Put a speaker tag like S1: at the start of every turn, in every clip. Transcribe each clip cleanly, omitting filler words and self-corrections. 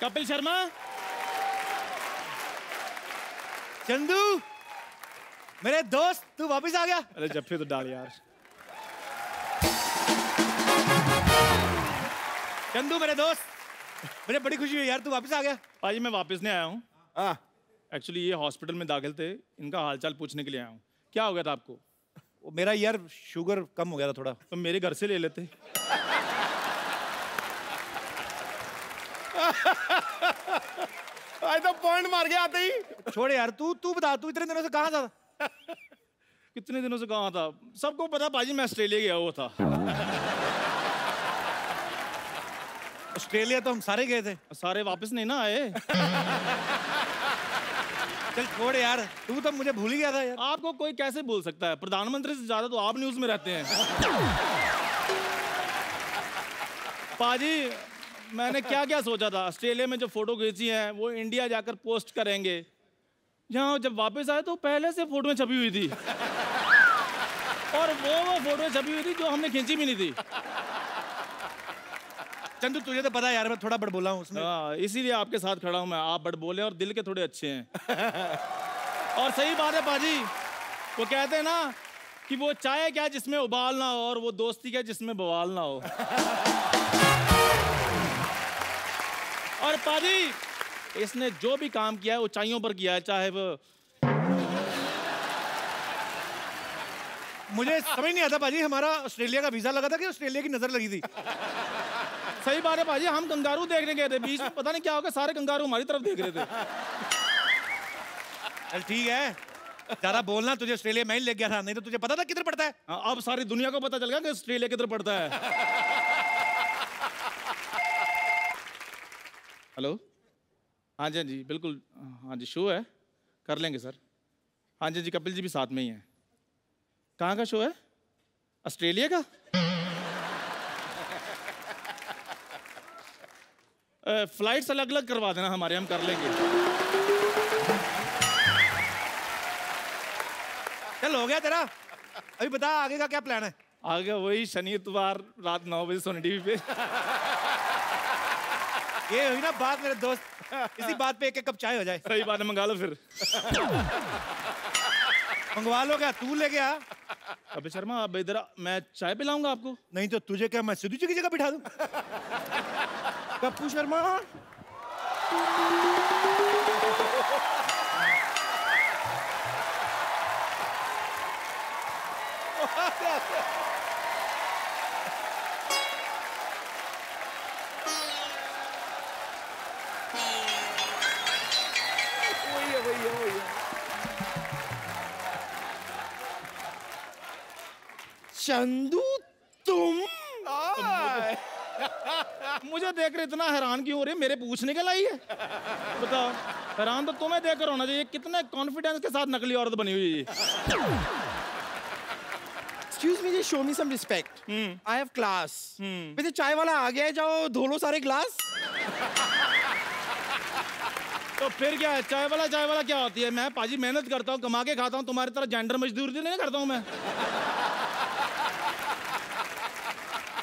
S1: कपिल शर्मा।
S2: चंदू मेरे दोस्त, तू वापस आ गया।
S1: अरे जफ्फे तो डाल यार।
S2: चंदू मेरे दोस्त, मुझे बड़ी खुशी हुई यार, तू वापस आ गया।
S1: पाजी मैं वापस नहीं आया हूँ, एक्चुअली ये हॉस्पिटल में दाखिल थे, इनका हालचाल पूछने के लिए आया हूँ। क्या हो गया था आपको?
S2: वो मेरा यार शुगर कम हो गया था थोड़ा।
S1: तो मेरे घर से ले लेते।
S3: आज तो पॉइंट मार के आते ही।
S2: छोड़ यार, तू बता, तू इतने दिनों से कहाँ था?
S1: कितने दिनों से कहाँ था? सबको पता पाजी मैं ऑस्ट्रेलिया गया हुआ था।
S2: ऑस्ट्रेलिया तो हम सारे गए थे।
S1: सारे वापस नहीं ना आए।
S2: चल छोड़ यार, तू तो मुझे भूल ही गया था यार।
S1: आपको कोई कैसे भूल सकता है? प्रधानमंत्री से ज्यादा तो आप न्यूज में रहते हैं। पाजी मैंने क्या क्या सोचा था, ऑस्ट्रेलिया में जो फोटो खींची है वो इंडिया जाकर पोस्ट करेंगे। यहाँ जब वापस आए तो पहले से फोटो छपी हुई थी, और वो फोटो छपी हुई थी जो हमने खींची भी नहीं थी।
S2: चंदू तुझे तो पता है यार, मैं थोड़ा बड़बोला हूँ उसमें।
S1: इसीलिए आपके साथ खड़ा हूँ मैं। आप बड़बोले और दिल के थोड़े अच्छे हैं। और सही बात है पाजी, वो कहते हैं ना कि वो चाय क्या जिसमें उबाल ना हो, और वो दोस्ती क्या जिसमें बवाल ना हो। और पाजी इसने जो भी काम किया है वो ऊंचाइयों पर किया है, चाहे वो।
S2: मुझे समझ नहीं आता पाजी, हमारा ऑस्ट्रेलिया का वीजा लगा था कि ऑस्ट्रेलिया की नजर लगी थी?
S1: सही बात है पाजी, हम कंगारू देखने गए थे, बीच में पता नहीं क्या होगा, सारे कंगारू हमारी तरफ देख रहे थे।
S2: चल ठीक है, ज्यादा बोलना, तुझे ऑस्ट्रेलिया में ही ले गया था, नहीं तो तुझे पता था किधर पड़ता है।
S1: अब सारी दुनिया को पता चल गया कि ऑस्ट्रेलिया किधर पड़ता है। हेलो, हाँ जी, हाँ जी, बिल्कुल, हाँ जी, शो है, कर लेंगे सर। हाँ जी जी, कपिल जी भी साथ में ही हैं। कहाँ का शो है? ऑस्ट्रेलिया का? फ्लाइट्स अलग अलग करवा देना हमारे, हम कर लेंगे।
S2: चल हो गया तेरा, अभी बता आगे का क्या प्लान है?
S1: आगे वही शनि इतवार रात 9 बजे सोनी टीवी पे।
S2: ये हुई ना बात मेरे दोस्त, इसी बात पे एक कप चाय हो जाए।
S1: सही बात है, मंगा लो फिर।
S2: मंगवा लो, क्या तू ले गया?
S1: अबे शर्मा आप इधर, मैं चाय पिलाऊंगा आपको।
S2: नहीं तो तुझे क्या मैं सिद्धू जी की जगह बिठा दूं?
S3: कप्पू शर्मा, चंदू तुम
S1: मुझे देख रहे इतना हैरान क्यों हो रहे? मेरे पूछने के लाई है? बताओ, हैरान तो तुम्हें देखकर होना चाहिए, कितने कॉन्फिडेंस के साथ नकली औरत बनी हुई है।
S3: Excuse me, just show me some respect. I have class. वैसे चाय वाला आ गया है, जाओ धो लो सारे ग्लास।
S1: तो फिर क्या है, चाय वाला क्या होती है? मैं पाजी मेहनत करता हूँ, कमा के खाता हूँ, तुम्हारी तरह जेंडर मजदूरी नहीं करता हूँ मैं।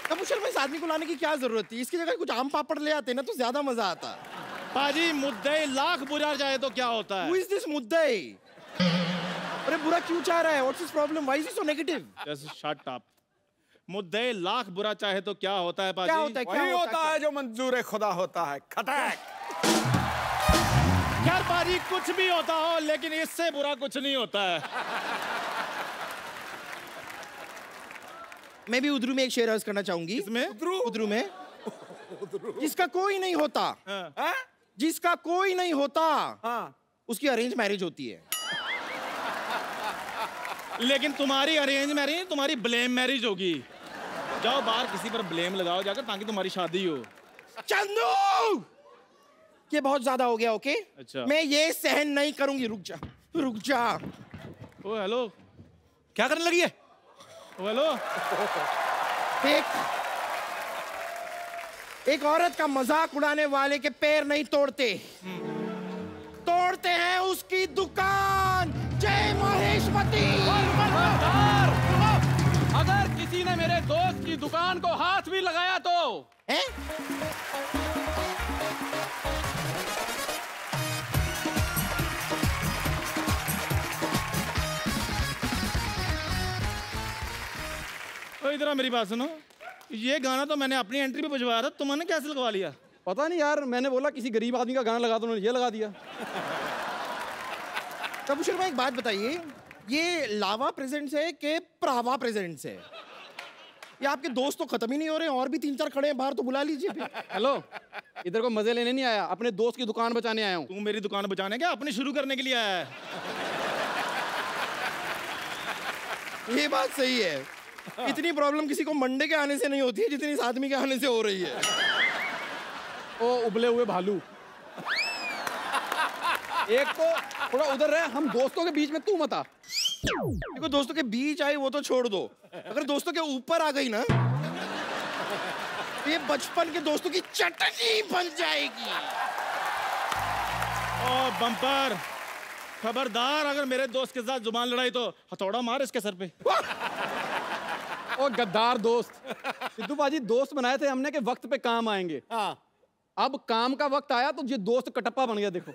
S3: कप्पू शर्मा, इस आदमी को लाने की क्या जरूरत थी? इसकी जगह कुछ आम पापड़ ले आते ना तो ज्यादा मजा आता।
S1: पाजी मुद्दे लाख बुरा जाए तो क्या होता है?
S3: Who is this मुद्दे? अरे बुरा क्यों चाह रहा है? What's his problem? Why is he so negative?
S1: Just shut up. मुद्दे लाख बुरा चाहे तो क्या होता है पाजी?
S3: क्या होता है?
S4: वही होता है जो मंजूर खुदा होता है। खटैक।
S1: यार पाजी कुछ भी होता हो, लेकिन इससे बुरा कुछ नहीं होता है।
S3: मैं भी उद्रू में एक शेर अर्ज करना चाहूंगी।
S1: इसमें?
S3: उद्रू में जिसका कोई नहीं होता, जिसका कोई नहीं होता, उसकी अरेंज मैरिज होती है।
S1: लेकिन तुम्हारी अरेंज मैरिज, तुम्हारी ब्लेम मैरिज होगी। जाओ बाहर किसी पर ब्लेम लगाओ जाकर, ताकि तुम्हारी शादी हो।
S3: चंदू, ये बहुत ज्यादा हो गया। ओके,
S1: अच्छा।
S3: मैं ये सहन नहीं करूंगी। रुक जा, रुक जा।
S1: ओ हेलो,
S2: क्या करने लगी है?
S1: ओ हेलो,
S3: एक औरत का मजाक उड़ाने वाले के पैर नहीं तोड़ते, तोड़ते हैं उसकी दुकान। जय महेशवती।
S4: अगर किसी ने मेरे दोस्त की दुकान को हाथ भी लगाया तो
S3: हैं?
S1: इधर आ, मेरी बात सुनो। ये गाना तो मैंने अपनी एंट्री पे बजवाया था, तुमने कैसे लगवा लिया?
S5: पता नहीं यार, मैंने बोला किसी गरीब आदमी का गाना लगा दो, उन्होंने ये लगा दिया।
S3: कपूर शर्मा एक बात बताइए, ये लावा प्रेजेंट्स है कि प्रावा प्रेजेंट्स है? ये आपके दोस्त तो खत्म ही नहीं हो रहे, और भी 3-4 खड़े हैं बाहर, तो बुला लीजिए फिर।
S5: हेलो, इधर को मजे लेने नहीं आया, अपने दोस्त की दुकान बचाने आया हूँ।
S1: तू मेरी दुकान बचाने क्या, अपनी शुरू करने के लिए आया है?
S3: ये बात सही है। इतनी प्रॉब्लम किसी को मंडे के आने से नहीं होती है जितनी इस आदमी के आने से हो रही है।
S5: ओ उबले हुए भालू, एक तो थोड़ा उधर रहे, हम दोस्तों के बीच में तू मत आ।
S3: देखो, दोस्तों के बीच आई वो तो छोड़ दो, अगर दोस्तों के ऊपर आ गई ना, तो ये बचपन के दोस्तों की चटनी बन जाएगी।
S1: ओ बम्पर, खबरदार अगर मेरे दोस्त के साथ जुबान लड़ाई तो हथौड़ा मार इसके सर पे।
S5: ओ गद्दार दोस्त, सिद्धू बाजी दोस्त बनाए थे हमने के वक्त पे काम आएंगे।
S4: हाँ।
S5: अब काम का वक्त आया तो ये दोस्त कटप्पा बन गया। देखो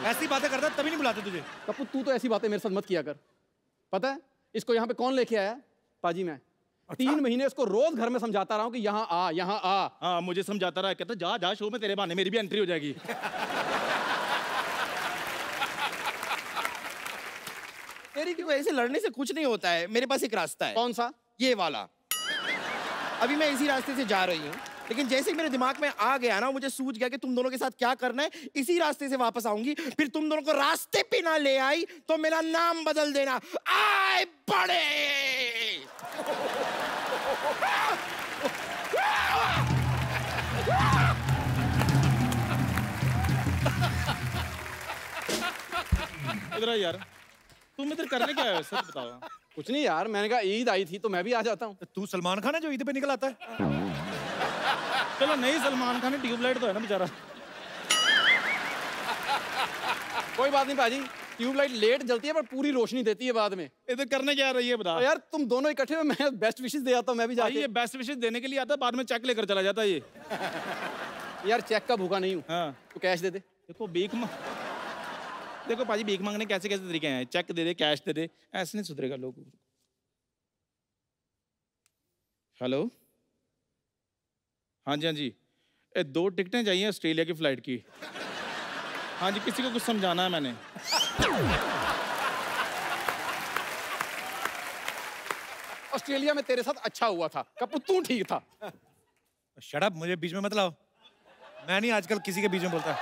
S2: ऐसी बातें करता तभी नहीं बुलाते तुझे।
S5: कपूर, तू तो ऐसी बातें मेरे साथ मत किया कर। पता है इसको यहाँ पे कौन लेके आया? पाजी मैं। 3 महीने इसको रोज घर में समझाता रहा हूँ कि यहाँ आ, यहाँ आ।
S1: हाँ, मुझे समझाता रहा, कहता जा जा शो में, तेरे बहाने मेरी भी एंट्री हो जाएगी।
S3: तेरी क्यों, ऐसे लड़ने से कुछ नहीं होता है। मेरे पास एक रास्ता है।
S5: कौन सा?
S3: ये वाला। अभी मैं इसी रास्ते से जा रही हूँ, लेकिन जैसे ही मेरे दिमाग में आ गया ना, मुझे सूझ गया कि तुम दोनों के साथ क्या करना है, इसी रास्ते से वापस आऊंगी। फिर तुम दोनों को रास्ते पे ना ले आई तो मेरा नाम बदल देना, आए बड़े।
S1: इधर आ यार, तुम इधर करने क्या आए हो, सच बताओ।
S5: कुछ नहीं यार, मैंने कहा ईद आई थी तो मैं भी आ जाता हूँ।
S2: तू सलमान खान है जो ईद पे निकल आता है?
S1: चलो नहीं, सलमान खान ट्यूबलाइट तो है ना बेचारा।
S5: कोई बात नहीं पाजी, ट्यूबलाइट लेट जलती है पर पूरी रोशनी देती है बाद में।
S1: इधर करने क्या आ रही है बता।
S5: तो यार तुम दोनों इकट्ठे हो, मैं बेस्ट विशेस दे आता हूँ। मैं भी
S1: भाई
S5: जाके।
S1: ये बेस्ट विशेस देने के लिए आता है, बाद में चेक लेकर चला जाता है ये।
S5: यार चेक का भूखा नहीं हूँ।
S1: हाँ।
S5: तो कैश दे दे।
S1: देखो देखो पाजी, भीख मांगने कैसे कैसे तरीके हैं। चेक दे दे, कैश दे दे, ऐसे नहीं सुधरेगा लोग। हेलो, हाँ जी हाँ जी, 2 टिकटें चाहिए ऑस्ट्रेलिया की फ्लाइट की। हाँ जी, किसी को कुछ समझाना है मैंने।
S5: ऑस्ट्रेलिया में तेरे साथ अच्छा हुआ था कपूर, तू ठीक था।
S2: शट अप, मुझे बीच में मत लाओ। मैं नहीं आजकल किसी के बीच में बोलता।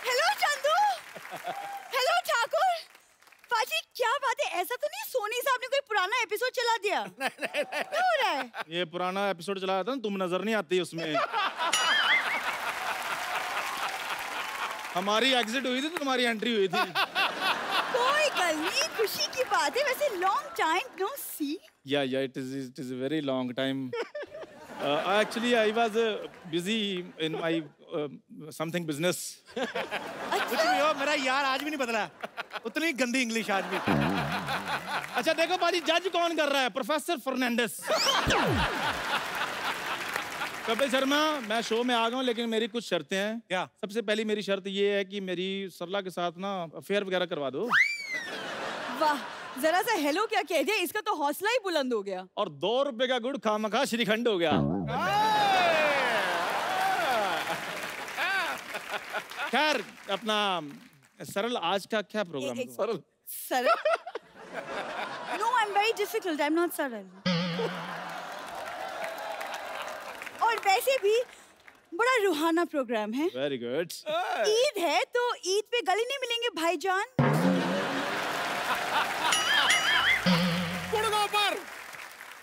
S6: Hello Chandu, hello Thakur. पाजी क्या बात है, ऐसा तो नहीं सोनी साहब ने कोई पुराना एपिसोड चला दिया? क्या हो रहा है?
S1: ये पुराना एपिसोड चलाया था ना, तुम नजर नहीं आती उसमें। हमारी एग्जिट हुई थी तो तुम्हारी एंट्री हुई थी।
S6: कोई गल नहीं, खुशी की बात है। वैसे लॉन्ग टाइम नो सी।
S1: या it is a very long time. Actually I was busy in my something business.
S2: कुछ भी हो, मेरा यार आज भी नहीं बदला। उतनी गंदी इंग्लिश आज भी।
S1: अच्छा देखो पाजी, जज कौन कर रहा है? प्रोफेसर फर्नांडिस। कपिल शर्मा, मैं शो में आ गया हूँ, लेकिन मेरी कुछ शर्तें हैं।
S2: क्या?
S1: सबसे पहली मेरी शर्त ये है कि मेरी सरला के साथ ना अफेयर वगैरह करवा दो।
S6: वाह, जरा सा हेलो क्या कह दिया, इसका तो हौसला ही बुलंद हो गया।
S1: और 2 रुपए का गुड़ खामखा श्रीखंड हो गया। खैर, अपना सरल, आज का क्या प्रोग्राम है?
S5: सरल
S6: सरल? No, I am very difficult, I am not सरल। और वैसे भी बड़ा रूहाना प्रोग्राम है।
S1: Very good.
S6: ईद है तो ईद पे गले नहीं मिलेंगे भाईजान।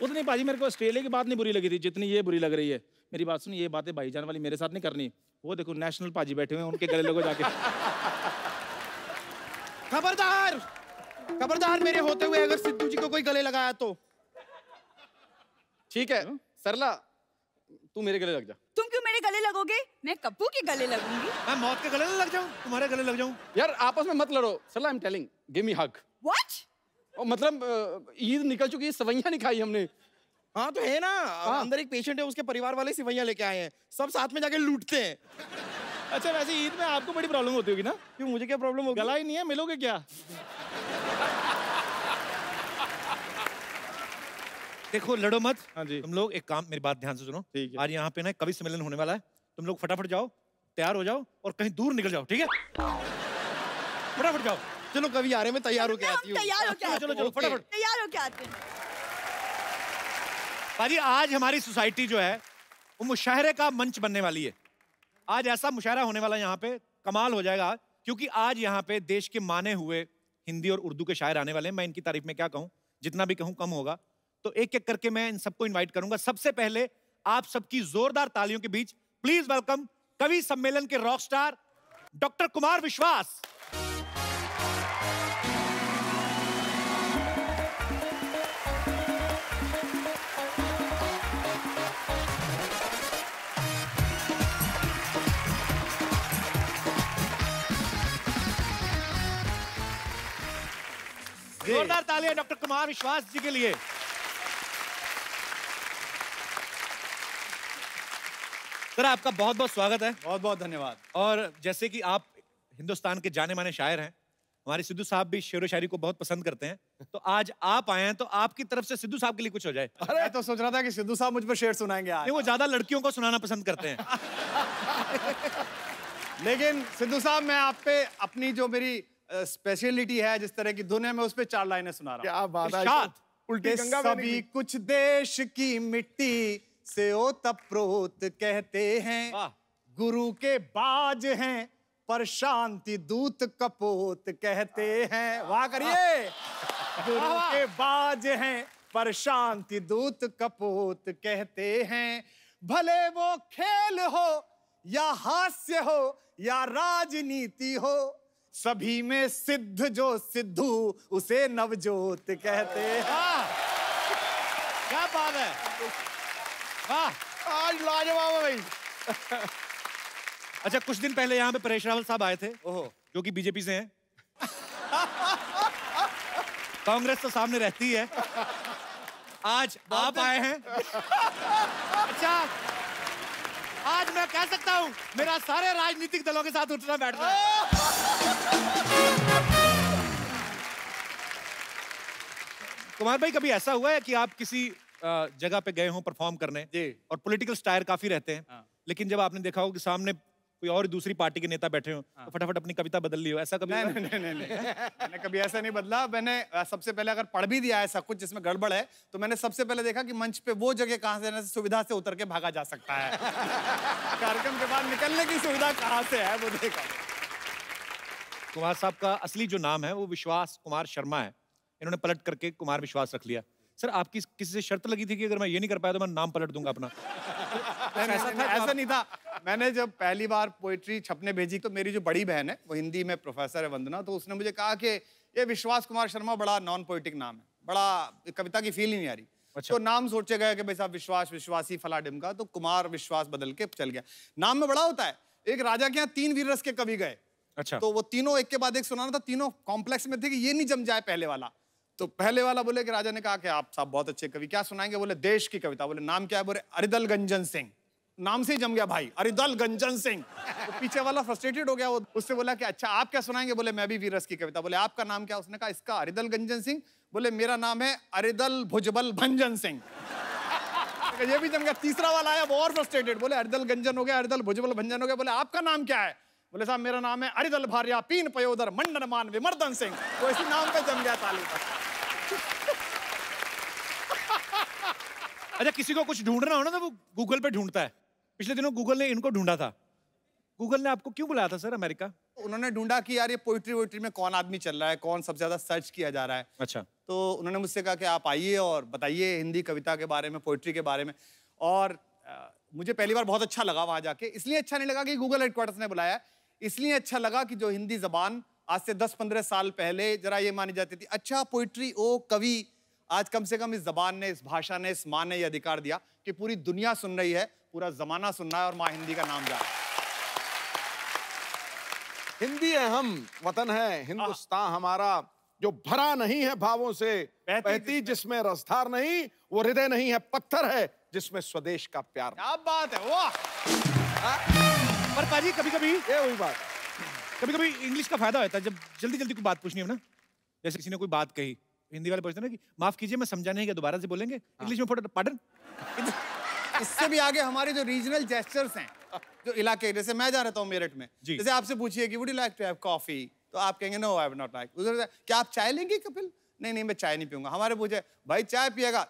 S1: उतनी पाजी मेरे को ऑस्ट्रेलिया की बात नहीं बुरी लगी थी जितनी ये बुरी लग रही है। मेरी बात सुन, ये बातें भाईजान वाली मेरे साथ नहीं करनी। वो देखो नेशनल पाजी बैठे हुए हैं, उनके गले लगो जाके।
S3: खबरदार, खबरदार, मेरे होते हुए अगर सिद्धू जी को कोई गले लगाया तो।
S5: ठीक है सरला, तू मेरे गले लग जा।
S6: तुम क्यों मेरे गले लगोगे? मैं कप्पू के गले लगूंगी।
S2: मैं मौत के गले न लग जाऊं, तुम्हारे गले लग जाऊं।
S5: यार आपस में मत लड़ो। Sarla, I am telling, give me hug.
S6: What?
S5: मतलब ईद निकल चुकी है, सवैयां नहीं खाई हमने।
S3: हाँ तो है ना, अंदर एक पेशेंट है, उसके परिवार वाले सिवैयां लेके आए हैं, सब साथ में जाके लूटते हैं।
S1: अच्छा वैसे ईद में आपको बड़ी प्रॉब्लम होती होगी ना?
S3: क्यों, मुझे क्या प्रॉब्लम होगी?
S1: गला ही नहीं है, मिलोगे क्या?
S2: देखो लड़ो मत।
S1: हाँ जी।
S2: तुम लोग एक काम, मेरी बात ध्यान से सुनो।
S1: ठीक है।
S2: आज यहाँ पे ना कवि सम्मेलन होने वाला है, तुम लोग फटाफट जाओ, तैयार हो जाओ और कहीं दूर निकल जाओ, ठीक है? फटाफट जाओ।
S3: चलो कभी आ रहे, मैं तैयार होके आती हूँ।
S6: तैयार हो क्या?
S2: चलो चलो फटाफट।
S6: तैयार हो क्या आते हैं?
S2: पाजी आज हमारी सोसाइटी जो है वो मुशायरे का मंच बनने वाली है। आज ऐसा मुशायरा होने वाला है यहाँ पे, कमाल हो जाएगा, क्योंकि आज यहाँ पे देश के माने हुए हिंदी और उर्दू के शायर आने वाले हैं। मैं इनकी तारीफ में क्या कहूँ, जितना भी कहूँ कम होगा। तो एक एक करके मैं इन सबको इनवाइट करूंगा। सबसे पहले आप सबकी जोरदार तालियों के बीच प्लीज वेलकम कवि सम्मेलन के रॉक स्टार डॉक्टर कुमार विश्वास। जोरदार तालियां डॉक्टर कुमार विश्वास जी के लिए। सर आपका बहुत बहुत स्वागत है।
S4: बहुत बहुत धन्यवाद।
S2: और जैसे कि आप हिंदुस्तान के जाने माने शायर हैं, हमारे सिद्धू साहब भी शेर व शायरी को बहुत पसंद करते हैं, तो आज आप आए हैं तो आपकी तरफ से सिद्धू साहब के लिए कुछ हो जाए।
S4: अरे मैं तो सोच रहा था कि सिद्धू साहब मुझ पर शेर सुनाएंगे आज।
S2: नहीं, वो ज्यादा लड़कियों को सुनाना पसंद करते हैं।
S4: लेकिन सिद्धू साहब मैं आप पे अपनी जो मेरी स्पेशलिटी है, जिस तरह की धुन है, मैं उस पे 4 लाइनें सुना रहा हूँ।
S3: क्या बात है,
S2: इरशाद।
S3: उल्टी गंगा में
S4: सभी कुछ देश की मिट्टी से ओतप्रोत कहते हैं,
S2: वाह।
S4: गुरु के बाज हैं पर शांति दूत कपोत कहते हैं। वाह करिए। गुरु के बाज हैं पर शांति दूत कपोत कहते हैं। भले वो खेल हो या हास्य हो या राजनीति हो, सभी में सिद्ध जो सिद्धू उसे नवजोत कहते हैं।
S2: क्या बात है, वाह।
S3: आज लाजवाब है भाई।
S2: अच्छा, कुछ दिन पहले यहाँ पे परेश रावल साहब आए थे, जो कि बीजेपी से हैं। कांग्रेस तो सामने रहती है। आज आप आए हैं। अच्छा, आज मैं कह सकता हूँ मेरा सारे राजनीतिक दलों के साथ उठना बैठना है। कुमार भाई, कभी ऐसा हुआ है कि आप किसी जगह पे गए हों परफॉर्म करने और पॉलिटिकल स्टायर काफी रहते हैं, लेकिन जब आपने देखा हो कि सामने कोई और दूसरी पार्टी के नेता बैठे हो, तो फटाफट अपनी कविता बदल ली हो, ऐसा कभी?
S4: नहीं, मैंने कभी ऐसा नहीं बदला। मैंने सबसे पहले अगर पढ़ भी दिया ऐसा कुछ जिसमें गड़बड़ है, तो मैंने सबसे पहले देखा कि मंच पे वो जगह कहाँ से सुविधा से उतर के भागा जा सकता है। कार्यक्रम के बाद निकलने की सुविधा कहाँ से है वो देखा।
S2: कुमार साहब का असली जो नाम है वो विश्वास कुमार शर्मा है, इन्होंने पलट करके कुमार विश्वास रख लिया। सर, आपकी किसी से शर्त लगी थी कि अगर मैं ये नहीं कर पाया तो मैं नाम पलट दूंगा अपना?
S4: ऐसा नहीं था। मैंने जब पहली बार पोइट्री छपने भेजी तो मेरी जो बड़ी बहन है, वो हिंदी में प्रोफेसर है, वंदना, तो उसने मुझे कहा कि ये विश्वास कुमार शर्मा बड़ा नॉन पोइटिक नाम है, बड़ा कविता की फील ही नहीं आ रही।
S2: अच्छा।
S4: तो नाम सोचे गए कि भाई साहब विश्वास, विश्वासी, फला डिमका, तो कुमार विश्वास बदल के चल गया। नाम में बड़ा होता है। एक राजा के यहाँ 3 वीर रस के कवि गए।
S2: अच्छा।
S4: तो वो तीनों एक के बाद एक सुनाना था, तीनों कॉम्प्लेक्स में थे कि ये नहीं जम जाए पहले वाला। तो पहले वाला बोले कि राजा ने कहा कि आप साहब बहुत अच्छे कवि, क्या सुनाएंगे? बोले देश की कविता। बोले नाम क्या है? बोले अरिदल गंजन सिंह। नाम से ही जम गया भाई, अरिदल गंजन सिंह। तो पीछे वाला फ्रस्ट्रेटेड हो गया, वो उससे बोला कि अच्छा आप क्या सुनाएंगे? बोले मैं भी वीरस की कविता। बोले आपका नाम क्या? उसने कहा इसका अरिदल गंजन सिंह। बोले मेरा नाम है अरिदल भुजबल भंजन सिंह। ये भी जम गया। तीसरा वाला आया, वो और फ्रस्ट्रेटेड, बोले अरिदल गंजन हो गया, अरिदल भुजबल भंजन हो गया। बोले आपका नाम क्या है? बोले साहब मेरा नाम है अरिदल भार्या पीन पयोदर मंडन मान विमर्दन सिंह। वो इसी नाम पे जम गया ताली पर।
S2: अच्छा, किसी को कुछ ढूंढना हो ना तो वो गूगल पे ढूंढता है। पिछले दिनों गूगल ने इनको ढूंढा था। गूगल ने आपको क्यों बुलाया था सर अमेरिका?
S4: उन्होंने ढूंढा कि यार ये पोइट्री वोइट्री में कौन आदमी चल रहा है, कौन सबसे ज्यादा सर्च किया जा रहा है।
S2: अच्छा।
S4: तो उन्होंने मुझसे कहा कि आप आइए और बताइए हिंदी कविता के बारे में, पोइट्री के बारे में। और मुझे पहली बार बहुत अच्छा लगा वहां जाके। इसलिए अच्छा नहीं लगा कि गूगल हेडक्वार्टर्स ने बुलाया, इसलिए अच्छा लगा कि जो हिंदी जबान आज से 10-15 साल पहले जरा ये मानी जाती थी, अच्छा पोइट्री, ओ कवि, आज कम से कम इस जबान ने, इस भाषा ने, इस माँ ने ये अधिकार दिया कि पूरी दुनिया सुन रही है, पूरा जमाना सुन रहा है और माँ हिंदी का नाम जा रहा है।
S7: हिंदी अहम वतन है, हिंदुस्तान हमारा जो भरा नहीं है भावों से, बहती जिसमें रसधार नहीं, वो हृदय नहीं है, पत्थर है जिसमें स्वदेश का प्यार।
S4: क्या बात है, वाह।
S2: पर पाजी कभी कभी
S7: ये वही बात,
S2: कभी कभी इंग्लिश का फायदा होता है, जब जल्दी जल्दी कोई बात पूछनी है ना, जैसे किसी ने कोई बात कही, हिंदी वाले पूछते हैं ना कि माफ कीजिए मैं समझा नहीं, क्या दोबारा से बोलेंगे? इंग्लिश में फटाफट पार्डन।
S4: इससे भी आगे हमारे जो रीजनल जेस्चर्स हैं, जो इलाके, जैसे मैं जा रहता हूँ मेरठ में, जैसे आपसे पूछिए कि would you like to have coffee, तो आप कहेंगे no I would not like. उधर क्या आप चाय लेंगे कपिल? नहीं नहीं मैं चाय नहीं पीऊंगा। हमारे पूछे भाई चाय पिएगा?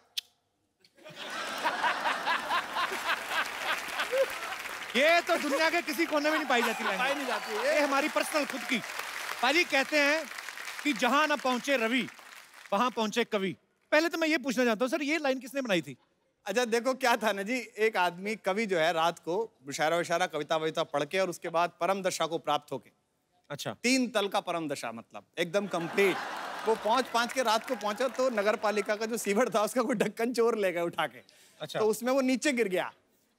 S2: ये तो दुनिया के किसी कोने में नहीं पाई जाती,
S4: पाई नहीं जाती।
S2: ये हमारी पर्सनल खुद की। पाजी कहते हैं कि जहां ना पहुंचे रवि वहां पहुंचे कवि। पहले तो मैं ये पूछना चाहता हूँ सर, ये लाइन किसने बनाई थी?
S4: अच्छा देखो क्या था ना जी, एक आदमी कवि जो है रात को मुशायरा वशायरा कविता वविता पढ़ के और उसके बाद परम दशा को प्राप्त होके,
S2: अच्छा
S4: 3 तल का परम दशा, मतलब एकदम कंप्लीट, वो पहुंच के रात को पहुंचा तो नगर पालिका का जो सीवर था उसका कोई ढक्कन चोर ले गए उठा के।
S2: अच्छा।
S4: तो उसमें वो नीचे गिर गया,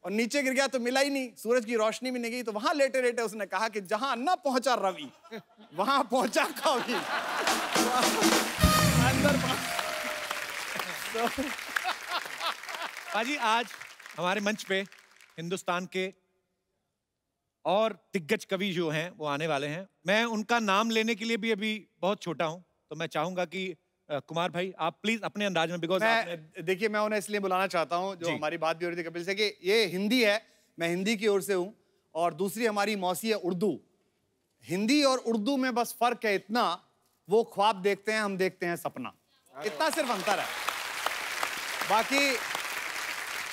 S4: और नीचे गिर गया तो मिला ही नहीं, सूरज की रोशनी भी नहीं गई, तो वहां लेटे लेटे उसने कहा कि जहां न पहुंचा रवि वहां पहुंचा कवि। अंदर
S2: पाजी आज हमारे मंच पे हिंदुस्तान के और दिग्गज कवि जो हैं वो आने वाले हैं। मैं उनका नाम लेने के लिए भी अभी बहुत छोटा हूं, तो मैं चाहूंगा कि कुमार भाई आप प्लीज अपने अंदाज में, बिकॉज
S4: देखिए मैं उन्हें इसलिए बुलाना चाहता हूं, जो हमारी बात भी हो रही थी कपिल से कि ये हिंदी है, मैं हिंदी की ओर से हूं, और दूसरी हमारी मौसी है उर्दू। हिंदी और उर्दू में बस फर्क है इतना, वो ख्वाब देखते हैं, हम देखते हैं सपना, इतना सिर्फ अंतर है,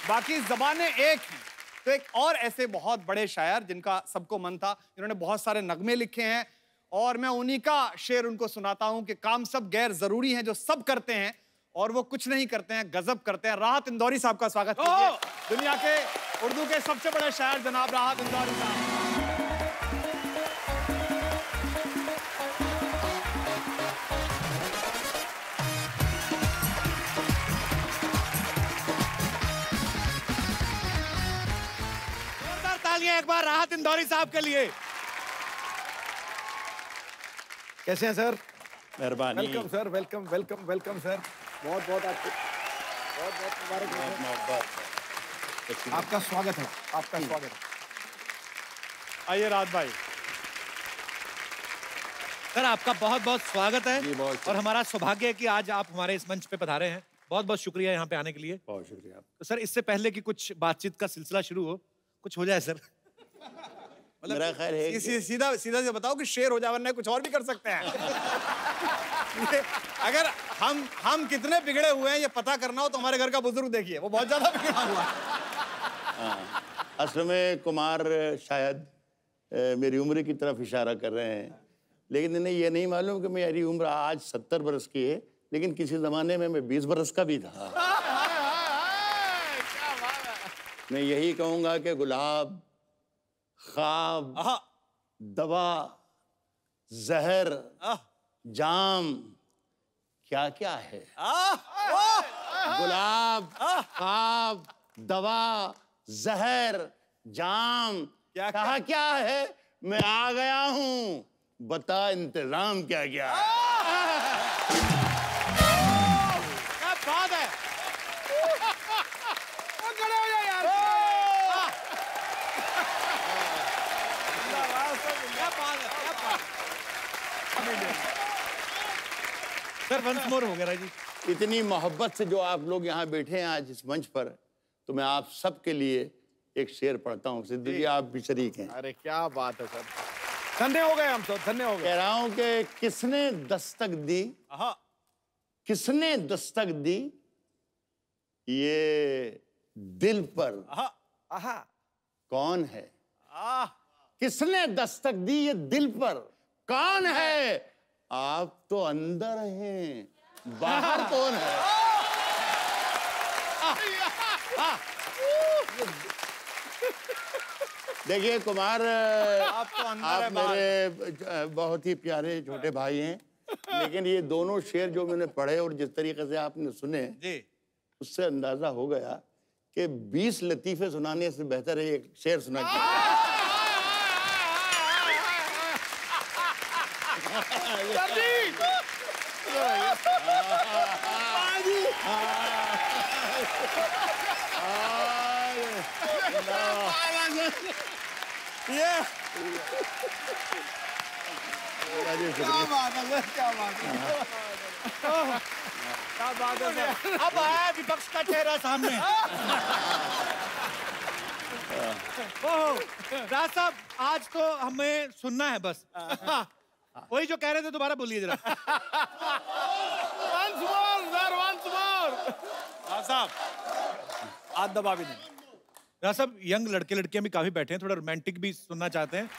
S4: बाकी जबानें एक हैं। तो एक और ऐसे बहुत बड़े शायर जिनका सबको मन था, जिन्होंने बहुत सारे नगमे लिखे हैं, और मैं उन्हीं का शेर उनको सुनाता हूं कि काम सब गैर जरूरी हैं जो सब करते हैं और वो कुछ नहीं करते हैं, गजब करते हैं। राहत इंदौरी साहब का स्वागत कीजिए, दुनिया के उर्दू के सबसे बड़े शायर जनाब राहत इंदौरी साहब।
S2: एक बार राहत इंदौरी साहब के लिए।
S7: कैसे हैं सर?
S8: मेहरबानी।
S7: Welcome sir, welcome welcome welcome sir, बहुत बहुत आपको बहुत बहुत मुबारक। आपका स्वागत है, आपका स्वागत है।
S4: आइए राहत भाई।
S2: सर आपका बहुत बहुत स्वागत है,
S8: बहुत
S2: और हमारा सौभाग्य है कि आज आप हमारे इस मंच पे पधारे हैं। बहुत बहुत शुक्रिया यहाँ पे आने के लिए।
S8: बहुत शुक्रिया।
S2: तो सर इससे पहले कि कुछ बातचीत का सिलसिला शुरू हो, कुछ हो जाए सर।
S8: मेरा ख्याल है
S4: सीधा से बताओ कि शेर हो जाए, वरना कुछ और भी कर सकते हैं। अगर हम कितने बिगड़े हुए हैं ये पता करना हो तो हमारे घर का बुजुर्ग देखिए, वो बहुत ज्यादा बिगड़ा हुआ है।
S8: असल में कुमार शायद मेरी उम्र की तरफ इशारा कर रहे हैं, लेकिन इन्हें ये नहीं मालूम कि मेरी उम्र आज 70 बरस की है, लेकिन किसी जमाने में मैं 20 बरस का भी था। मैं यही कहूंगा कि गुलाब, ख्वाब, दवा, जहर, जाम क्या क्या है। गुलाब, ख्वाब, दवा, जहर, जाम क्या क्या है। मैं आ गया हूँ, बता इंतजाम क्या क्या है।
S2: क्या बात है।
S4: खड़े हो जाओ यार।
S2: क्या बात है, क्या बात है। सर वंस मोर हो गया जी।
S8: इतनी मोहब्बत से जो आप लोग यहाँ बैठे हैं आज इस मंच पर, तो मैं आप सबके लिए एक शेर पढ़ता हूँ। सिद्धू जी आप भी शरीक हैं।
S7: अरे क्या बात है सर, धन्य हो गए हम तो, धन्य हो गए।
S8: कह रहा हूँ कि किसने दस्तक दी, किसने दस्तक दी ये दिल पर, कौन है। किसने दस्तक दी ये दिल पर, कौन है। आप तो अंदर हैं, बाहर कौन है। देखिए कुमार,
S4: आप तो अंदर
S8: आप
S4: है,
S8: मेरे बहुत ही प्यारे छोटे भाई हैं, लेकिन ये दोनों शेर जो मैंने पढ़े और जिस तरीके से आपने सुने
S4: जी,
S8: उससे अंदाजा हो गया कि 20 लतीफे सुनाने से बेहतर है एक शेर सुना के।
S4: ये क्या बात है सर, क्या बात है, क्या बात है सर।
S2: अब आया विपक्ष का चेहरा सामने। ओहो, राज साहब आज तो हमें सुनना है बस। वही जो कह रहे थे दोबारा बोलिए जरा।
S4: Once more, sir, once more. हाँ साहब, हाथ दबा भी नहीं।
S2: राज साहब यंग लड़के लड़कियां भी काफी बैठे हैं, थोड़ा रोमांटिक भी सुनना चाहते हैं।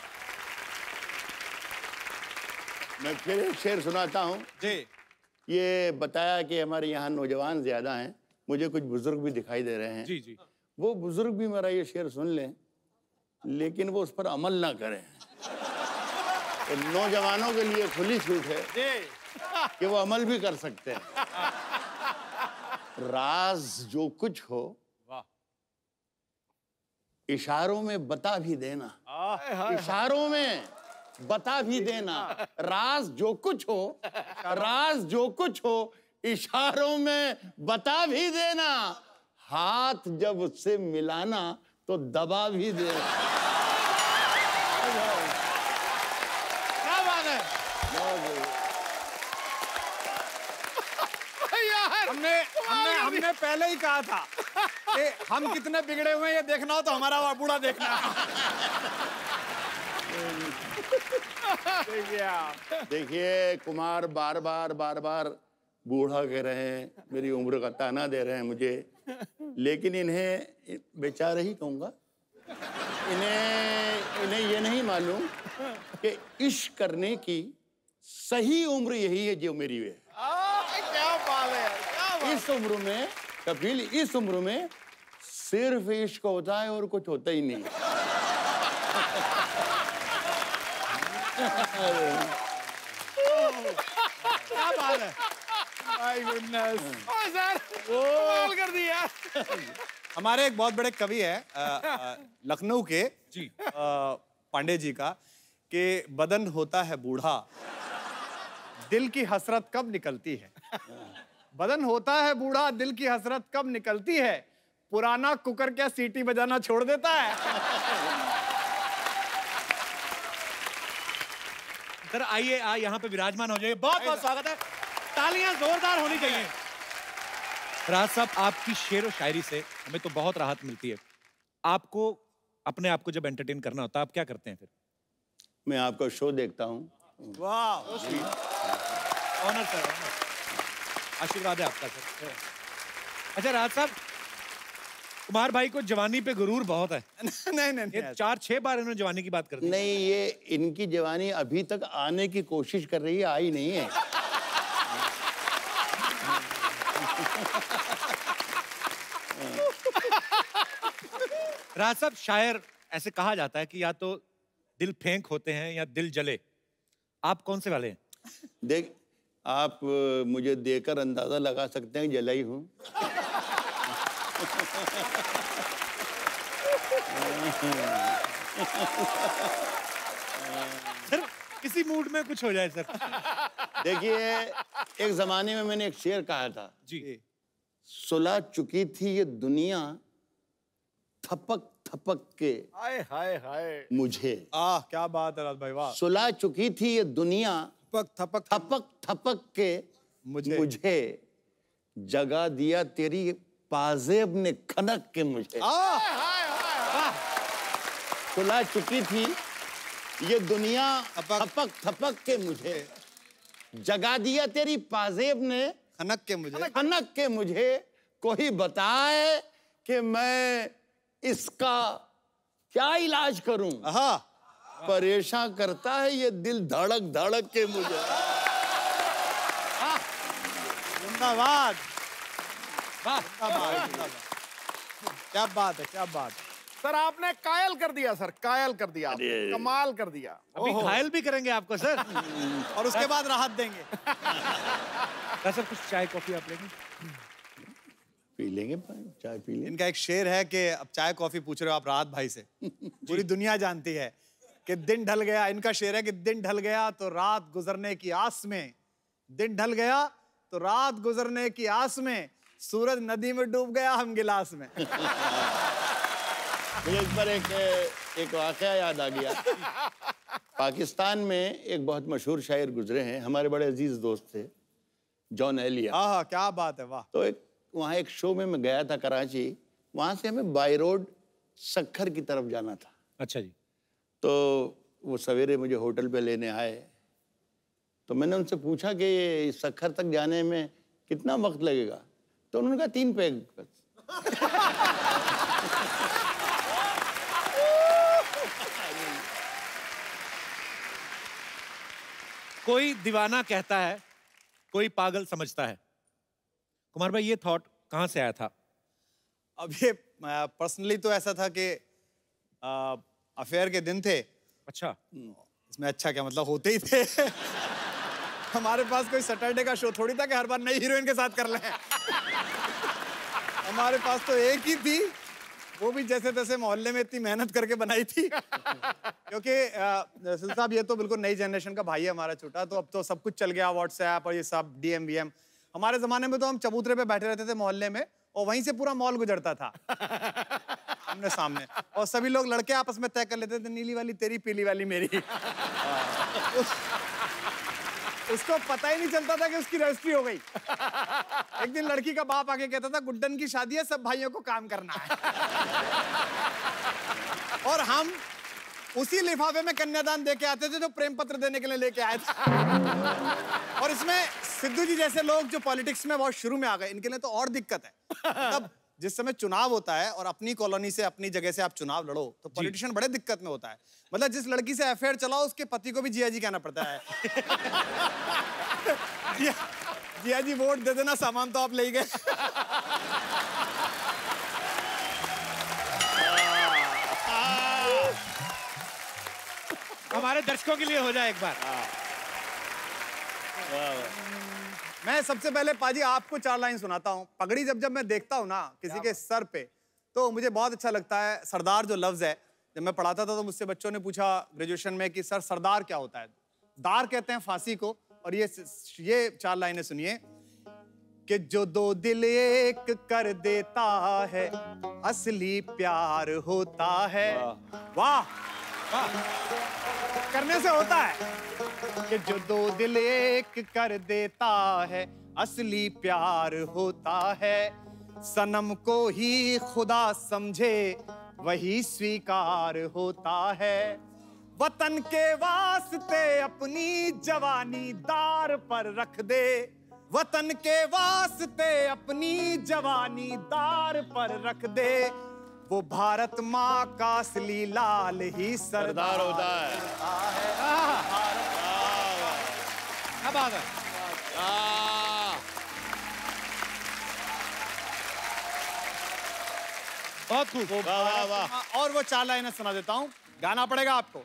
S8: मैं फिर एक शेर सुनाता हूँ।
S2: जी।
S8: ये बताया कि हमारे यहाँ नौजवान ज्यादा हैं, मुझे कुछ बुजुर्ग भी दिखाई दे रहे हैं।
S2: जी जी।
S8: वो बुजुर्ग भी मेरा ये शेर सुन लें, लेकिन वो उस पर अमल ना करें। तो नौजवानों के लिए खुली छूट है कि वो अमल भी कर सकते हैं। राज जो कुछ हो इशारों में बता भी देना, इशारों में बता भी देना। राज जो कुछ हो, राज जो कुछ हो इशारों में बता भी देना। हाथ जब उससे मिलाना तो दबा भी देना।
S2: क्या बात है।
S4: हमने पहले ही कहा था कि हम कितने बिगड़े हुए हैं ये देखना हो तो हमारा बूढ़ा देखना।
S8: देखिए कुमार बार बार बूढ़ा कह रहे हैं, मेरी उम्र का ताना दे रहे हैं मुझे, लेकिन इन्हें बेचारे ही कहूँगा। इन्हें ये नहीं मालूम कि इश्क करने की सही उम्र यही है जो मेरी है।
S4: क्या बात है यार, क्या बात।
S8: इस उम्र में कपिल, इस उम्र में सिर्फ इश्क होता है और कुछ होता ही नहीं।
S2: क्या बात है।
S4: My goodness. ओह सर, कमाल कर दिया। हमारे एक बहुत बड़े कवि है लखनऊ के
S2: जी।
S4: पांडे जी का कि बदन होता है बूढ़ा, दिल की हसरत कब निकलती है। बदन होता है बूढ़ा, दिल की हसरत कब निकलती है। पुराना कुकर क्या सीटी बजाना छोड़ देता है।
S2: सर आइए, यहाँ पे विराजमान हो जाइए। बहुत बहुत स्वागत है, तालियां जोरदार होनी चाहिए। राज साहब आपकी शेर और शायरी से हमें तो बहुत राहत मिलती है। आपको अपने आप को जब एंटरटेन करना होता है आप क्या करते हैं फिर?
S8: मैं आपका शो देखता हूँ।
S2: वाह, ऑनर सर, आशीर्वाद है आपका सर। अच्छा राज साहब, कुमार भाई को जवानी पे गुरूर बहुत है।
S4: नहीं
S2: ये 4-6 बार इन्होंने जवानी की बात कर दी।
S8: नहीं, ये इनकी जवानी अभी तक आने की कोशिश कर रही है, आई नहीं है।
S2: राज साहब, शायर ऐसे कहा जाता है कि या तो दिल फेंक होते हैं या दिल जले, आप कौन से वाले हैं?
S8: देख, आप मुझे देकर अंदाजा लगा सकते हैं जलाई हूँ।
S2: सर किसी मूड में कुछ हो जाए सर।
S8: देखिए, एक जमाने में मैंने एक शेर कहा था
S2: जी।
S8: सुलह चुकी थी ये दुनिया थपक थपक के
S4: हाय हाय हाय
S8: मुझे।
S4: क्या बात है राज भाई, वाह।
S8: सुलह चुकी थी ये दुनिया
S4: थपक
S8: थपक थपक के मुझे जगा दिया तेरी पाजेब ने खनक के मुझे। सुलह चुकी थी ये दुनिया थपक थपक के मुझे, जगा दिया तेरी पाजेब ने
S4: खनक के मुझे।
S8: कोई बताए कि मैं इसका क्या इलाज करूं। परेशान करता है ये दिल धड़क धड़क के मुझे।
S4: जिंदाबाद, क्या बात है, क्या बात है।
S7: सर आपने कायल कर दिया, सर कायल कर दिया, कमाल कर दिया।
S2: अभी घायल भी करेंगे आपको सर।
S4: और उसके बाद राहत देंगे।
S2: सर कुछ चाय कॉफी आप लेंगे?
S8: पी लेंगे, चाय पी लेंगे।
S4: इनका एक शेर है कि अब चाय कॉफी पूछ रहे हो आप राहत भाई से, पूरी दुनिया जानती है कि दिन ढल गया। इनका शेर है कि दिन ढल गया तो रात गुजरने की आस में, दिन ढल गया तो रात गुजरने की आस में, सूरज नदी में डूब गया हम गिलास में।
S8: मुझे इस पर एक एक वाकया याद आ गया। पाकिस्तान में एक बहुत मशहूर शायर गुजरे हैं, हमारे बड़े अजीज दोस्त थे, जॉन एलिया।
S4: हाँ, क्या बात है, वाह।
S8: तो वहाँ एक शो में मैं गया था कराची, वहाँ से हमें बाई रोड सक्खर की तरफ जाना था।
S2: अच्छा जी।
S8: तो वो सवेरे मुझे होटल पे लेने आए, तो मैंने उनसे पूछा कि ये सक्खर तक जाने में कितना वक्त लगेगा, तो उन्होंने कहा 3 पैग बस।
S2: कोई दीवाना कहता है, कोई पागल समझता है। कुमार भाई, ये थॉट कहाँ से आया था?
S4: अब ये पर्सनली तो ऐसा था कि अफेयर के दिन थे।
S2: अच्छा।
S4: इसमें अच्छा क्या मतलब, होते ही थे। हमारे पास कोई सैटरडे का शो थोड़ी था कि हर बार नई हीरोइन के साथ कर लें। हमारे पास तो एक ही थी, वो भी जैसे तैसे मोहल्ले में इतनी मेहनत करके बनाई थी। क्योंकि सुल साहब ये तो बिल्कुल नई जनरेशन का भाई है हमारा छोटा, तो अब तो सब कुछ चल गया, व्हाट्सएप और ये सब डीएम वीएम। हमारे जमाने में तो हम चबूतरे पे बैठे रहते थे मोहल्ले में, और वहीं से पूरा मॉल गुजरता था आमने सामने, और सभी लोग लड़के आपस में तय कर लेते थे, नीली वाली तेरी, पीली वाली मेरी। उसको पता ही नहीं चलता था कि उसकी रजिस्ट्री हो गई। एक दिन लड़की का बाप आके कहता था, गुड्डन की शादी है, सब भाइयों को काम करना है। और हम उसी लिफाफे में कन्यादान दे के आते थे जो प्रेम पत्र देने के लिए लेके आए थे। और इसमें सिद्धू जी जैसे लोग जो पॉलिटिक्स में बहुत शुरू में आ गए, इनके लिए तो और दिक्कत है। तब जिस समय चुनाव होता है और अपनी कॉलोनी से, अपनी जगह से आप चुनाव लड़ो, तो पॉलिटिशियन बड़े दिक्कत में होता है। मतलब जिस लड़की से अफेयर चलाओ, उसके पति को भी जिया जी कहना पड़ता है। जिया जी वोट दे देना, सामान तो आप ले गए।
S2: हमारे दर्शकों के लिए हो जाए एक बार।
S4: मैं सबसे पहले पाजी आपको 4 लाइन सुनाता हूँ। पगड़ी जब मैं देखता हूँ ना किसी के सर पे, तो मुझे बहुत अच्छा लगता है। सरदार जो लफ्ज है, जब मैं पढ़ाता था तो मुझसे बच्चों ने पूछा ग्रेजुएशन में कि सर सरदार क्या होता है। दार कहते हैं फांसी को। और ये 4 लाइनें सुनिए कि जो 2 दिल एक कर देता है, असली प्यार होता है। वाह, करने से होता है कि जो 2 दिल एक कर देता है, असली प्यार होता है। सनम को ही खुदा समझे, वही स्वीकार होता है। वतन के वास्ते अपनी जवानी दार पर रख दे, वतन के वास्ते अपनी जवानी दार पर रख दे। वो भारत माँ का असली लाल ही सरदार होता है।
S2: क्या बात है। बहुत खूब।
S4: और वो 4 लाइनें सुना देता हूँ, गाना पड़ेगा आपको।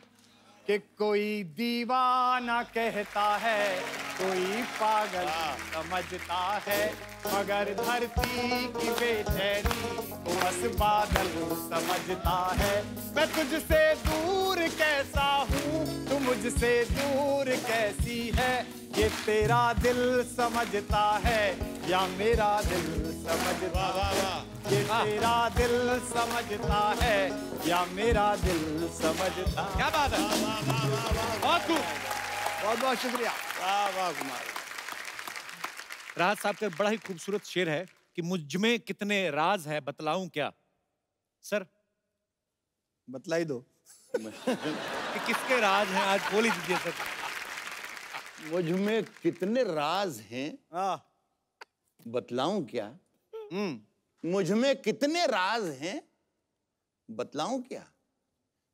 S4: कि कोई दीवाना कहता है, कोई पागल समझता है, मगर धरती की बेचैनी को बस बादल समझता है। मैं तुझसे दूर कैसा हूँ, तू मुझसे दूर कैसी है। ये तेरा दिल समझता है या मेरा दिल समझता है। ये तेरा दिल समझता है या मेरा दिल समझता।
S2: क्या बात है। बहुत खूब,
S4: बहुत बहुत शुक्रिया।
S8: वाह वाह कुमार।
S2: राहत साहब का बड़ा ही खूबसूरत शेर है कि मुझ में कितने राज है, बतलाऊं क्या। सर
S4: बतला ही दो
S2: कि किसके राज हैं, आज बोल ही दीजिए सर।
S8: मुझ में कितने राज हैं, बतलाऊं क्या। मुझ में कितने राज हैं, बतलाऊं क्या।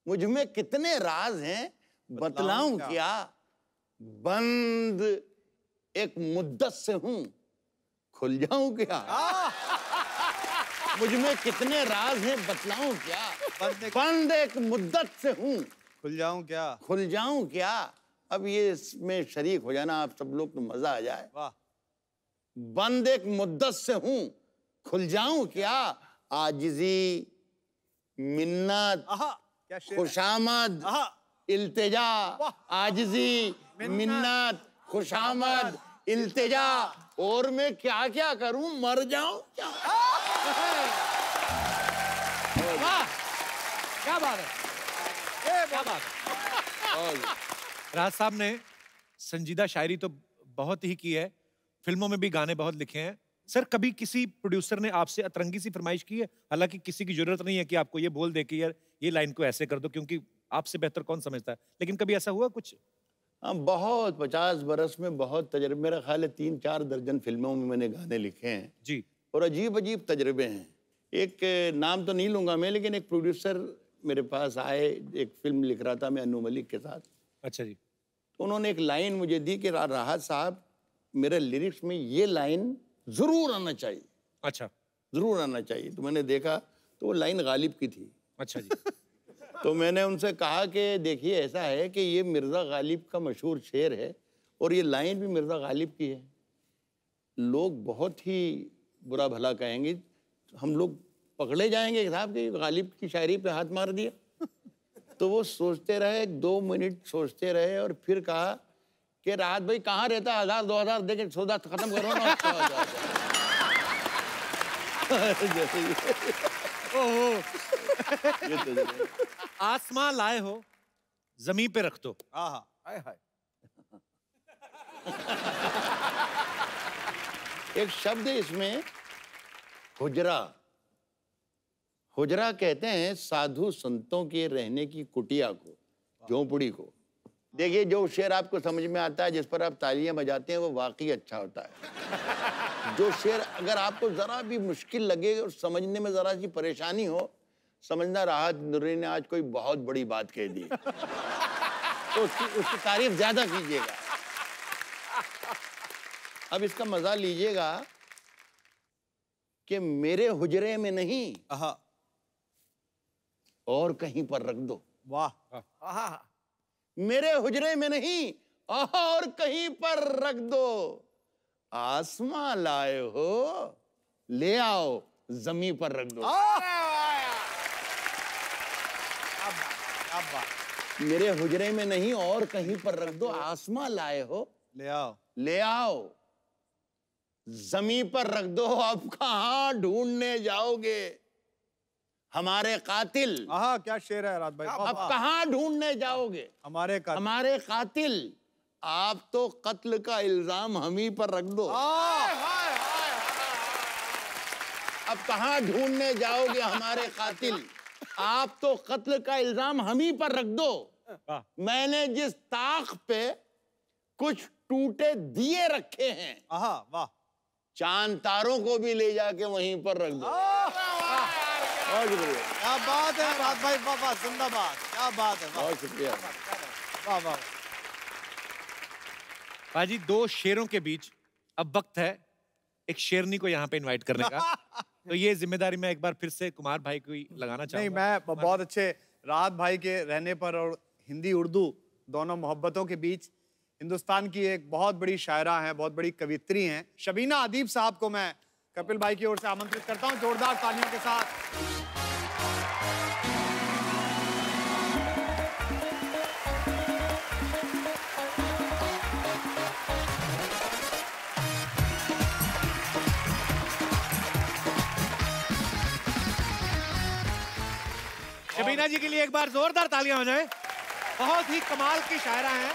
S8: मुझ में कितने राज हैं, बतलाऊं क्या। बंद एक मुद्दत से हूं, खुल जाऊं क्या। मुझ में कितने राज हैं, बतलाऊं क्या। बंद एक मुद्दत से हूं,
S4: खुल जाऊं क्या।
S8: खुल जाऊं क्या। अब ये इसमें शरीक हो जाना आप सब लोग, तो मजा आ जाए।
S4: वाह।
S8: बंद एक मुद्दत से हूं, खुल जाऊं क्या। आजिजी, मिन्नत,
S4: क्या शेर है।
S8: खुशामद, इल्तिजा। आजिजी, मिन्नत, खुशामद, इल्तिजा। और मैं क्या क्या करूं, मर जाऊं क्या।
S2: वाह, क्या बात है। क्या बात है। राज साहब ने संजीदा शायरी तो बहुत ही की है, फिल्मों में भी गाने बहुत लिखे हैं। सर, कभी किसी प्रोड्यूसर ने आपसे अतरंगी सी फरमाइश की है? हालांकि किसी की जरूरत नहीं है कि आपको ये बोल दे कि यार ये लाइन को ऐसे कर दो, क्योंकि आपसे बेहतर कौन समझता है, लेकिन कभी ऐसा हुआ कुछ?
S8: हाँ, बहुत 50 बरस में बहुत तजर्बे, मेरा ख्याल है 3-4 दर्जन फिल्मों में मैंने गाने लिखे हैं
S2: जी,
S8: और अजीब अजीब तजर्बे हैं। एक नाम तो नहीं लूंगा मैं, लेकिन एक प्रोड्यूसर मेरे पास आए, एक फिल्म लिख रहा था मैं अनु मलिक के साथ।
S2: अच्छा जी।
S8: तो उन्होंने एक लाइन मुझे दी कि राहत साहब, मेरे लिरिक्स में ये लाइन जरूर आना चाहिए।
S2: अच्छा,
S8: जरूर आना चाहिए। तो मैंने देखा तो वो लाइन गालिब की थी।
S2: अच्छा जी।
S8: तो मैंने उनसे कहा कि देखिए ऐसा है कि ये मिर्ज़ा गालिब का मशहूर शेर है और ये लाइन भी मिर्ज़ा गालिब की है, लोग बहुत ही बुरा भला कहेंगे, हम लोग पकड़े जाएंगे साहब कि गालिब की शायरी पे हाथ मार दिया। तो वो सोचते रहे, 2 मिनट सोचते रहे और फिर कहा कि राहत भाई कहाँ रहता है, 1000-2000 दे के सौदा खत्म करो ना।
S2: आसमां लाए हो जमीन पे रख दो।
S7: हाय हाय।
S8: एक शब्द है इसमें, हुजरा। हुजरा कहते हैं साधु संतों के रहने की कुटिया को, झोंपड़ी को। देखिए, जो शेर आपको समझ में आता है, जिस पर आप तालियां बजाते हैं, वो वाकई अच्छा होता है। जो शेर अगर आपको जरा भी मुश्किल लगे और समझने में जरा सी परेशानी हो, समझना राहत नूरी ने आज कोई बहुत बड़ी बात कह दी, तो उसकी तारीफ ज्यादा कीजिएगा। अब इसका मजा लीजिएगा कि मेरे हुजरे में नहीं और कहीं पर रख दो।
S4: वाह,
S8: मेरे हुजरे में नहीं और कहीं पर रख दो, आसमां लाए हो ले आओ जमीन पर रख दो। मेरे हुजरे में नहीं और कहीं पर रख दो, आसमां लाए हो ले आओ जमीन पर रख दो। अब कहां ढूंढने जाओगे हमारे कातिल?
S4: क्या शेर है राज भाई।
S8: अब कहां ढूंढने जाओगे हमारे कातिल? आप तो कत्ल का इल्जाम हम ही पर रख दो। अब कहां ढूंढने जाओगे हमारे कातिल? आप तो कत्ल का इल्जाम हम ही पर रख दो। मैंने जिस ताख पे कुछ टूटे दिए रखे हैं,
S4: वाह,
S8: चांद तारों को भी ले जाके वहीं पर रख दो। बहुत शुक्रिया।
S4: क्या बात है राज भाई, वाह वाह, जिंदाबाद, क्या बात है,
S8: बहुत शुक्रिया।
S4: वाह वाह।
S2: पाजी, 2 शेरों के बीच अब वक्त है एक शेरनी को यहाँ पे इनवाइट करने का। तो ये जिम्मेदारी मैं एक बार फिर से कुमार भाई को ही लगाना
S4: नहीं,
S2: चाहूंगा।
S4: मैं बहुत अच्छे राहत भाई के रहने पर और हिंदी उर्दू दोनों मोहब्बतों के बीच हिंदुस्तान की एक बहुत बड़ी शायरा हैं, बहुत बड़ी कवित्री हैं, शबीना अदीब साहब को मैं कपिल भाई की ओर से आमंत्रित करता हूं जोरदार तालियों के साथ।
S2: शबीना जी के लिए एक बार जोरदार तालियां हो जाए। बहुत ही कमाल की शायरा हैं।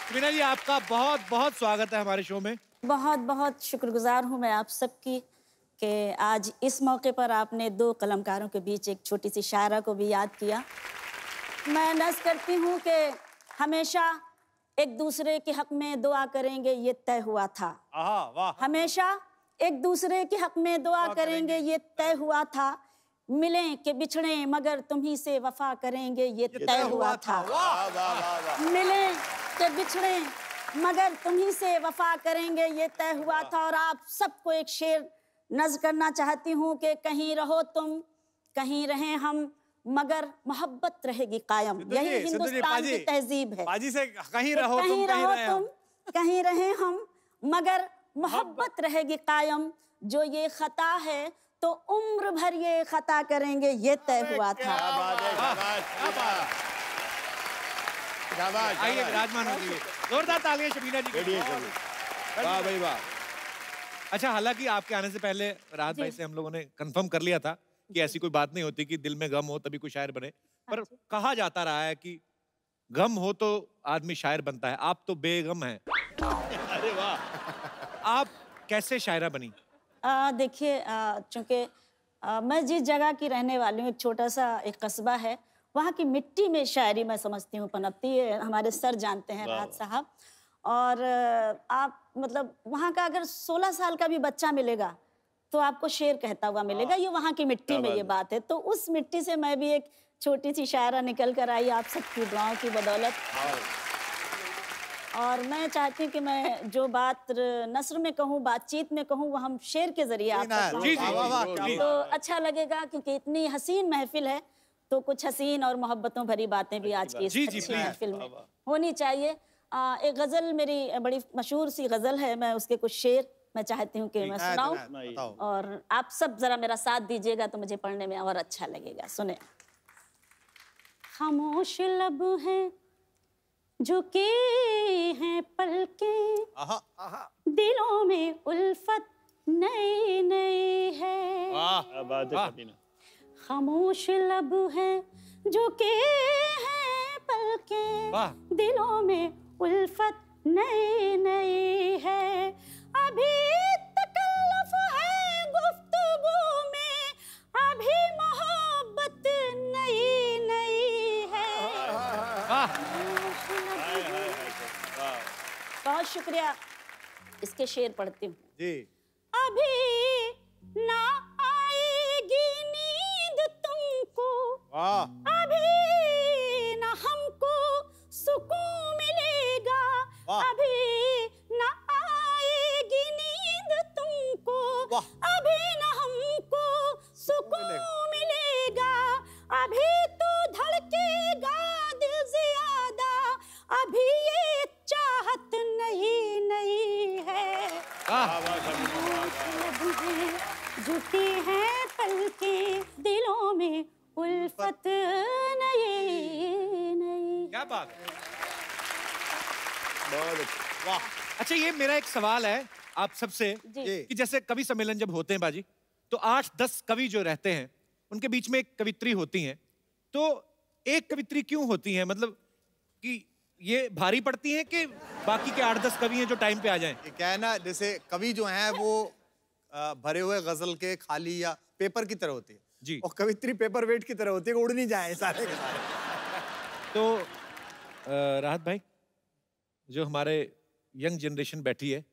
S2: शबीना जी, आपका बहुत बहुत स्वागत है हमारे शो में।
S9: बहुत बहुत शुक्रगुजार हूँ मैं आप सबकी कि आज इस मौके पर आपने 2 कलमकारों के बीच एक छोटी सी शायरा को भी याद किया। मैं नज़ करती हूँ कि हमेशा एक दूसरे के हक में दुआ करेंगे, ये तय हुआ था।
S4: वाह।
S9: हमेशा एक दूसरे के हक में दुआ करेंगे, ये तय हुआ था। मिलें कि बिछड़े मगर तुम्ही से वफा करेंगे, ये तय हुआ था। मिलें कि बिछड़े मगर तुम्ही से वफा करेंगे, ये तय हुआ था। और आप सबको एक शेर नज़्म करना चाहती हूँ कि कहीं रहो तुम, कहीं रहें हम, मगर मोहब्बत रहेगी कायम। यही हिंदुस्तान की तहजीब है।
S4: पाजी से कहीं रहो
S9: तुम, कहीं रहें हम, मगर मोहब्बत रहेगी कायम। जो ये खता है तो उम्र भर ये खता करेंगे, ये तय हुआ था।
S2: आइए विराजमान हो जाइए। जोरदार तालियां शबीना जी के लिए।
S7: वाह भाई वाह।
S2: अच्छा, हालांकि आपके आने से पहले राहत भाई से हम लोगों ने कंफर्म कर लिया था कि ऐसी कोई बात नहीं होती कि दिल में गम हो तभी कोई शायर बने। पर कहा जाता रहा है कि गम हो तो आदमी शायर बनता है, आप तो बेगम हैं। अरे वाह। आप कैसे शायरा बनी?
S9: देखिए, चूंकि मैं जिस जगह की रहने वाली हूँ, एक छोटा सा एक कस्बा है, वहाँ की मिट्टी में शायरी मैं समझती हूँ पनपती है। हमारे सर जानते हैं, राहत साहब। और आप मतलब वहाँ का अगर 16 साल का भी बच्चा मिलेगा तो आपको शेर कहता हुआ मिलेगा। ये वहाँ की मिट्टी में ये बात है। तो उस मिट्टी से मैं भी एक छोटी सी शायरा निकल कर आई आप सबकी दुआओं की बदौलत। और मैं चाहती हूँ कि मैं जो बात नस्र में कहूँ, बातचीत में कहूँ, वो हम शेर के जरिए आप तक पहुँचाएं। तो अच्छा लगेगा, क्योंकि इतनी हसीन महफिल है तो कुछ हसीन और मोहब्बतों भरी बातें भी आज की इस अच्छी महफिल में होनी चाहिए। एक गजल मेरी बड़ी मशहूर सी गजल है, मैं उसके कुछ शेर मैं चाहती हूँ कि मैं सुनाऊं, और आप सब जरा मेरा साथ दीजिएगा तो मुझे पढ़ने में और अच्छा लगेगा। सुने। खामोश लब हैं झुके हैं पलकें, दिलों में उल्फत नई नई है। खामोश लब हैं झुके हैं पलकें, दिलों में उल्फत नई नई है। अभी तकल्लुफ है गुफ्तगू में, अभी मोहब्बत नई नई है। बहुत शुक्रिया। इसके शेर पढ़ती हूँ जी। अभी ना आएगी नींद तुमको, अभी ना हमको सुकून मिलेगा, अभी ना आएगी नींद तुमको, अभी ना हमको सुकून मिलेगा, अभी तो धड़केगा दिल ज्यादा, अभी ये चाहत नहीं नहीं है। झुकी हैं पलकें, दिलों में उल्फत नई नई।
S2: क्या बात है, बहुत वाह। अच्छा, ये मेरा एक सवाल है आप सबसे कि जैसे कवि सम्मेलन जब होते हैं बाजी, तो 8-10 कवि जो रहते हैं उनके बीच में एक कवित्री होती हैं, तो एक कवित्री क्यों होती है? मतलब कि ये भारी पड़ती है कि बाकी के 8-10 कवि हैं जो टाइम पे आ जाएं?
S4: क्या है ना, जैसे कवि जो हैं वो भरे हुए गजल के खाली या पेपर की तरह होती है जी, और कवित्री पेपर वेट की तरह होती है, उड़ नहीं जाए सारे के सारे।
S2: तो राहत भाई, जो हमारे यंग जनरेशन बैठी है,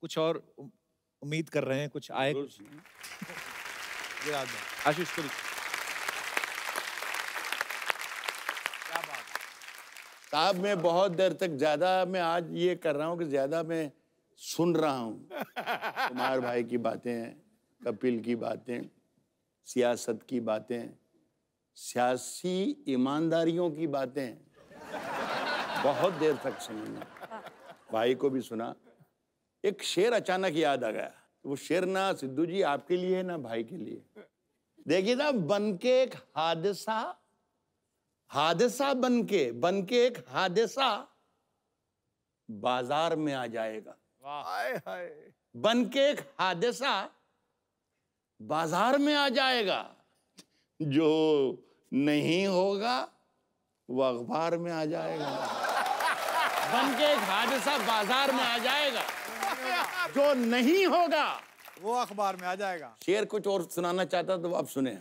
S2: कुछ और उम्मीद कर रहे हैं, कुछ आए कुछ? आशीष कुछ
S8: साहब, मैं बहुत देर तक ज्यादा मैं आज ये कर रहा हूँ कि ज्यादा मैं सुन रहा हूँ। कुमार भाई की बातें, कपिल की बातें, सियासत की बातें, सियासी ईमानदारियों की बातें, बहुत देर तक सुनी। भाई को भी सुना। एक शेर अचानक याद आ गया। वो शेर ना सिद्धू जी आपके लिए है ना भाई के लिए। देखिए ना, बन के एक हादसा, हादसा बन के एक हादसा बाजार में आ जाएगा। बन के एक हादसा बाजार में आ जाएगा, जो नहीं होगा वो अखबार में आ जाएगा। बन के एक हादसा बाजार में आ जाएगा, जो नहीं होगा
S4: वो अखबार में आ जाएगा।
S8: शेर कुछ और सुनाना चाहता तो आप सुने।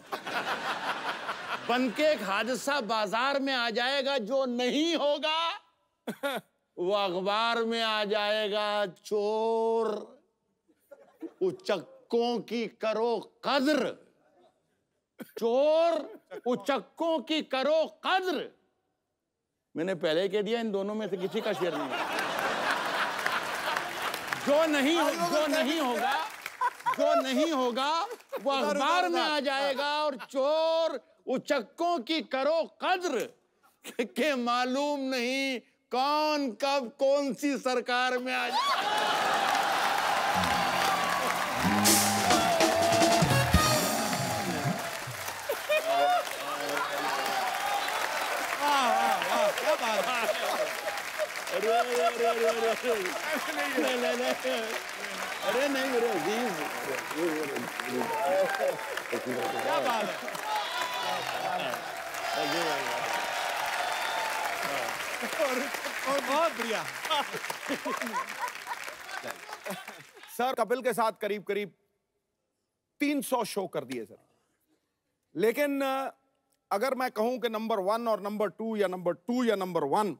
S8: बन के एक हादसा बाजार में आ जाएगा, जो नहीं होगा वो अखबार में आ जाएगा। चोर उचक्कों की करो कद्र, चोर उचक्कों की करो कद्र। मैंने पहले कह दिया, इन दोनों में से किसी का शेर नहीं है। जो नहीं होगा वो अखबार में आ जाएगा, और चोर उचक्कों की करो कद्र के मालूम नहीं कौन कब कौन सी सरकार में आ जाए। अरे नहीं मेरे अजीज, क्या बात है।
S2: बहुत बढ़िया।
S7: सर कपिल के साथ करीब करीब 300 शो कर दिए सर, लेकिन अगर मैं कहूं कि नंबर 1 और नंबर 2 या नंबर 2 या नंबर 1,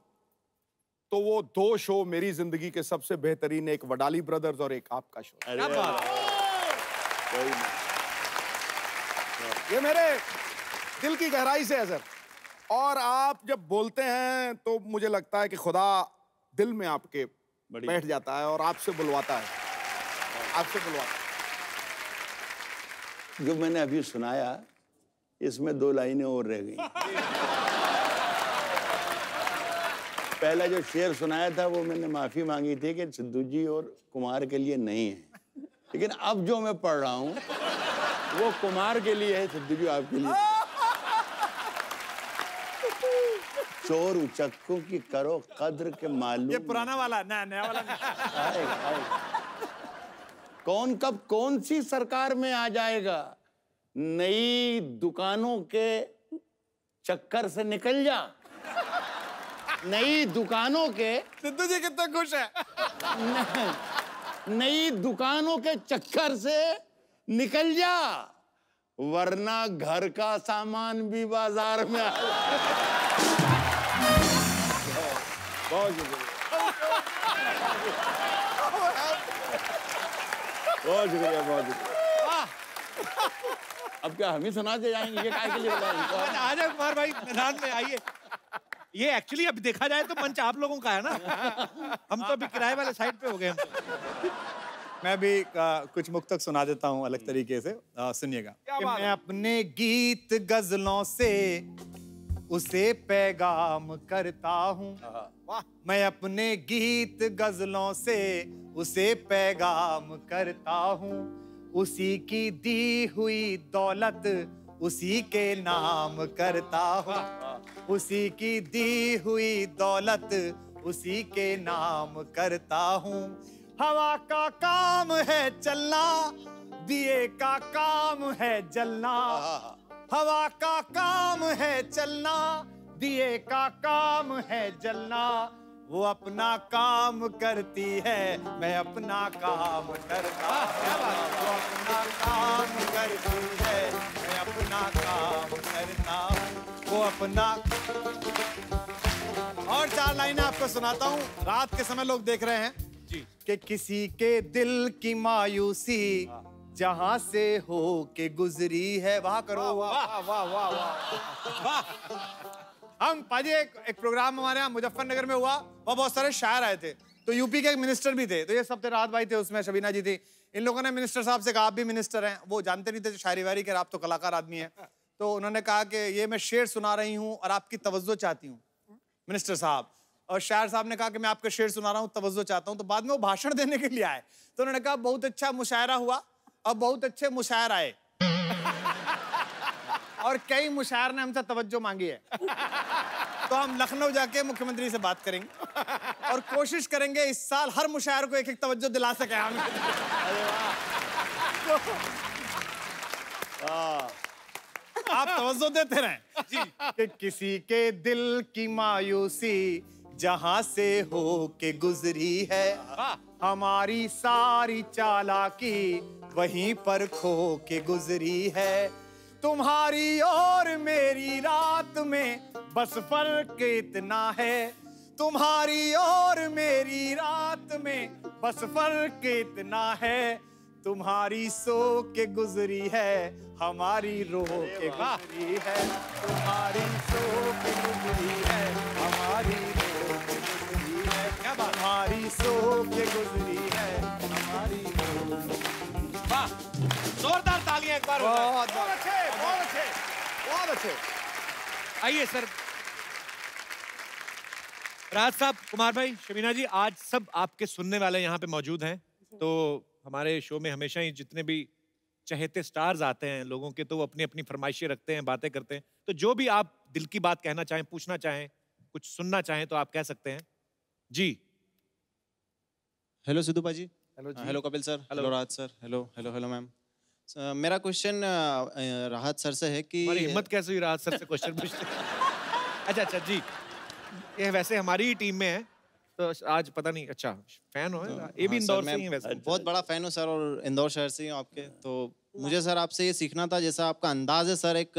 S7: तो वो 2 शो मेरी जिंदगी के सबसे बेहतरीन, एक वडाली ब्रदर्स और एक आपका शो। ये मेरे दिल की गहराई से है सर। और आप जब बोलते हैं तो मुझे लगता है कि खुदा दिल में आपके बैठ जाता है और आपसे बुलवाता है, आपसे बुलवाता है।
S8: जो मैंने अभी सुनाया, इसमें 2 लाइनें और रह गई। पहला जो शेर सुनाया था वो मैंने माफी मांगी थी कि सिद्धू जी और कुमार के लिए नहीं है, लेकिन अब जो मैं पढ़ रहा हूँ वो कुमार के लिए है, सिद्धू जी आपके लिए। चोर उचक्कों की करो कद्र के मालूम।
S2: ये पुराना वाला, नया वाला नहीं।
S8: आएगा, आएगा। कौन कब कौन सी सरकार में आ जाएगा, नई दुकानों के चक्कर से निकल जा। नई दुकानों के,
S2: सिद्धू जी कितना खुश है।
S8: नई दुकानों के चक्कर से निकल जा, वरना घर का सामान भी बाजार में आ।
S7: बहुत शुक्रिया, बहुत शुक्रिया, बहुत शुक्रिया।
S8: अब क्या हम ही सुनाते जाएंगे? ये काय के लिए बताएंगे?
S2: आ जाए कुमार भाई, मैदान में आइए। ये एक्चुअली अब देखा जाए तो मंच आप लोगों का है ना, हम तो अभी किराए वाले साइड पे हो गए। मैं भी कुछ मुक्तक सुना देता हूँ अलग तरीके से, सुनिएगा। कि मैं अपने गीत गजलों से उसे पैगाम करता हूँ, मैं अपने गीत गजलों से उसे पैगाम करता हूँ, उसी की दी हुई दौलत उसी के नाम करता हूँ, उसी की दी हुई दौलत उसी के नाम करता हूँ। हवा का काम है चलना, दिए का काम है जलना, हवा का काम है चलना, दिए का काम है जलना, वो अपना काम करती है, मैं अपना काम करता हूँ, वो अपना काम करती है, मैं अपना काम करता हूँ, वो अपना। और 4 लाइनें आपको सुनाता हूँ। रात के समय लोग देख रहे हैं जी कि किसी के दिल की मायूसी जहां से हो के गुजरी है, वहां करो। वाह वाह वाह वाह वाह। हम पाजी एक प्रोग्राम हमारे यहाँ मुजफ्फरनगर में हुआ, वहाँ बहुत सारे शायर आए थे, तो यूपी के एक मिनिस्टर भी थे, तो ये सब थे, राहत भाई थे उसमें, शबीना जी थी। इन लोगों ने मिनिस्टर साहब से कहा आप भी मिनिस्टर हैं, वो जानते नहीं थे शायरी वारी के, आप तो कलाकार आदमी हैं, तो उन्होंने कहा कि ये मैं शेर सुना रही हूँ और आपकी तवज्जो चाहती हूँ मिनिस्टर साहब। और शायर साहब ने कहा कि मैं आपका शेर सुना रहा हूँ, तवज्जो चाहता हूँ। तो बाद में वो भाषण देने के लिए आए, तो उन्होंने कहा बहुत अच्छा मुशायरा हुआ और बहुत अच्छे मुशायर आए और कई मुशायर ने हमसे तवज्जो मांगी है, तो हम लखनऊ जाके मुख्यमंत्री से बात करेंगे और कोशिश करेंगे इस साल हर मुशायर को 1-1 तवज्जो दिला सके हम। आप तवज्जो देते रहें जी। कि किसी के दिल की मायूसी जहां से हो के गुजरी है, हमारी सारी चालाकी वहीं पर खो के गुजरी है, तुम्हारी और मेरी रात में बस फर्क इतना है, तुम्हारी और मेरी रात में बस फर्क इतना है, तुम्हारी सो के गुजरी है, हमारी रो के गुजरी है, तुम्हारी सो के गुजरी है, हमारी रो के गुजरी है, क्या बात, हमारी सो के गुजरी है, हमारी रो। वाह, जोरदार तालियां एक बार। बहुत अच्छे, बहुत अच्छे, बहुत अच्छे। आइए सर। राज साहब, कुमार भाई, शबीना जी, आज सब आपके सुनने वाले यहाँ पे मौजूद हैं, तो हमारे शो में हमेशा ही जितने भी चहेते स्टार्स आते हैं लोगों के, तो वो अपनी अपनी फरमाइशें रखते हैं, बातें करते हैं, तो जो भी आप दिल की बात कहना चाहें, पूछना चाहें, कुछ सुनना चाहें, तो आप कह सकते हैं जी।
S10: हेलो सिद्धू पाजी।
S2: हेलो जी।
S10: Hello Kapil sir. Hello Raj sir. Hello hello hello ma'am. मेरा क्वेश्चन राहत सर से है कि
S2: हमारी हिम्मत कैसे हुई राहत सर से क्वेश्चन पूछते? अच्छा जी, ये वैसे हमारी ही टीम में है तो आज पता नहीं। अच्छा फैन हो? ये भी इंदौर से ही है वैसे।
S10: बहुत बड़ा फैन हूँ सर और इंदौर शहर से ही हूँ आपके। तो मुझे सर आपसे ये सीखना था, जैसा आपका अंदाज है सर एक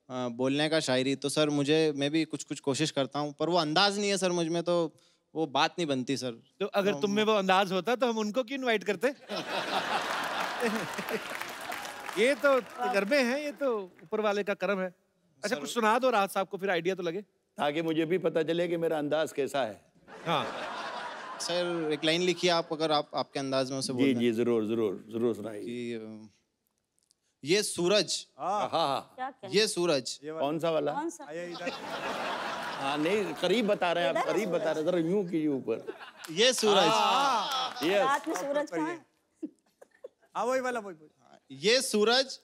S10: बोलने का, शायरी, तो सर मैं भी कुछ कोशिश करता हूँ पर वो अंदाज नहीं है सर मुझ में, तो वो बात नहीं बनती सर।
S2: तो अगर तुम में वो अंदाज होता तो हम उनको क्यों इनवाइट करते? ये तो तजर्बे हैं, ये तो ऊपर वाले का करम है। अच्छा कुछ सुना दो राहत साहब को, फिर आइडिया तो लगे,
S8: ताकि मुझे भी पता चले कि मेरा अंदाज कैसा है।
S2: हाँ
S10: सर एक लाइन लिखिए आप, अगर आप आपके अंदाज में उसे बोल
S8: जी
S10: दें।
S8: जी जरूर जरूर जरूर सुनाइए।
S10: कि ये सूरज,
S9: क्या
S10: ये सूरज,
S8: कौन सा वाला?
S9: कौन सा?
S8: हाँ नहीं, करीब बता रहे हैं आप, करीब बता रहे हैं, जरा यूं कीजिए ऊपर।
S10: ये सूरज,
S9: रात में सूरज कहाँ है?
S4: हाँ वही वाला, वही।
S10: ये सूरज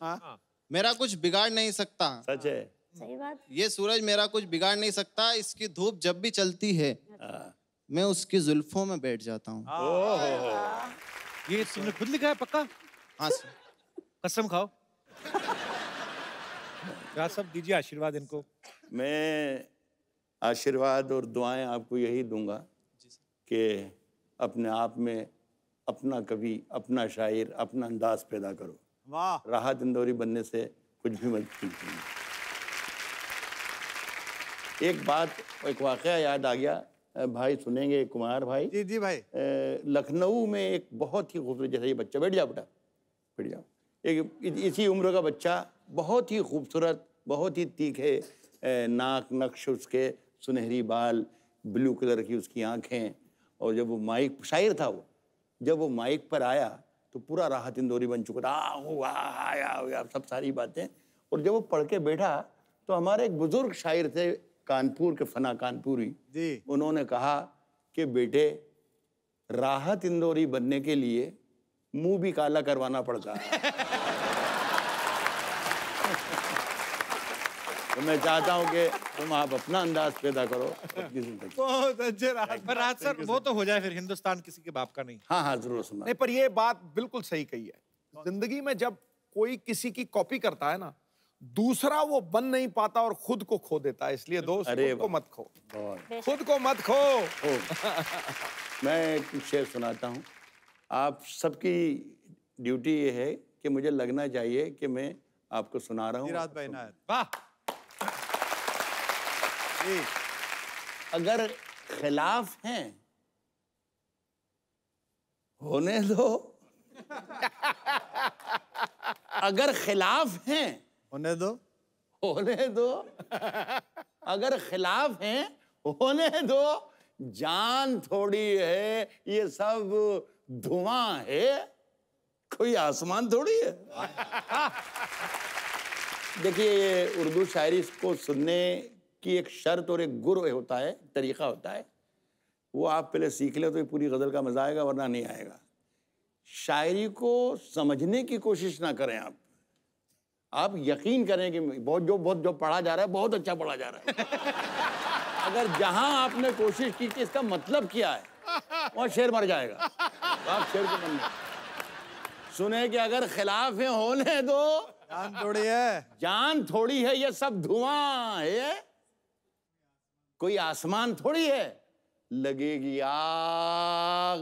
S10: मेरा कुछ बिगाड़ नहीं सकता।
S8: सच है।
S9: सही बात।
S10: ये सूरज मेरा कुछ बिगाड़ नहीं सकता, इसकी धूप जब भी चलती है मैं उसकी जुल्फों में बैठ जाता हूँ।
S2: ये तुमने खुद लिखा है पक्का?
S10: हाँ सर।
S2: कसम खाओ। राहत साहब दीजिए आशीर्वाद इनको।
S8: मैं आशीर्वाद और दुआएं आपको यही दूंगा कि अपने आप में अपना कवि, अपना शायर, अपना अंदाज पैदा करो।
S4: वाह।
S8: राहत इंदौरी बनने से कुछ भी मत कीजिए। एक बात, एक वाकया याद आ गया, भाई सुनेंगे कुमार भाई।
S4: जी जी भाई।
S8: लखनऊ में एक बहुत ही खूबसूरत, जैसे ये बच्चा, बैठ जाओ बेटा, बैठ जाओ, एक इसी उम्र का बच्चा, बहुत ही खूबसूरत, बहुत ही तीखे नाक नक्श उसके, सुनहरी बाल, ब्लू कलर की उसकी आंखें, और जब वो माइक, शायर था वो, जब वो माइक पर आया तो पूरा राहत इंदौरी बन चुका था। आया सब सारी बातें। और जब वो पढ़ के बैठा तो हमारे एक बुजुर्ग शायर थे कानपुर के, फना कानपुरी जी, उन्होंने कहा कि बेटे राहत इंदौरी बनने के लिए मुंह भी काला करवाना पड़ता है। तो मैं चाहता हूं कि तुम आप अपना अंदाज पैदा करो अपनी जिंदगी।
S4: बहुत अच्छे
S2: राहत सर, वो तो हो जाए फिर, हिंदुस्तान किसी के बाप का नहीं।
S8: हाँ हाँ जरूर सुना।
S7: नहीं, पर ये बात बिल्कुल सही कही है। जिंदगी में जब कोई किसी की कॉपी करता है ना, दूसरा वो बन नहीं पाता और खुद को खो देता है। इसलिए दोस्त, खुद को मत खो, खुद को मत खो।
S8: मैं कुछ शेर सुनाता हूँ। आप सबकी ड्यूटी ये है कि मुझे लगना चाहिए कि मैं आपको सुना रहा हूँ।
S4: राहत भाई नायत।
S2: वाह।
S8: अगर खिलाफ हैं होने दो, अगर खिलाफ हैं
S4: होने दो,
S8: होने दो, अगर खिलाफ हैं होने दो, जान थोड़ी है ये सब धुआं है, कोई आसमान थोड़ी है। देखिए ये उर्दू शायरी को सुनने की एक शर्त और एक गुर होता है, तरीका होता है, वो आप पहले सीख ले तो ये पूरी गजल का मजा आएगा, वरना नहीं आएगा। शायरी को समझने की कोशिश ना करें आप यकीन करें कि बहुत जो पढ़ा जा रहा है बहुत अच्छा पढ़ा जा रहा है। अगर जहां आपने कोशिश की कि इसका मतलब क्या है, वहां शेर मर जाएगा। आप शेर को मन सुने कि अगर खिलाफ है होने दो,
S4: जान थोड़ी है,
S8: जान थोड़ी है, ये सब धुआं है, कोई आसमान थोड़ी है, लगेगी आग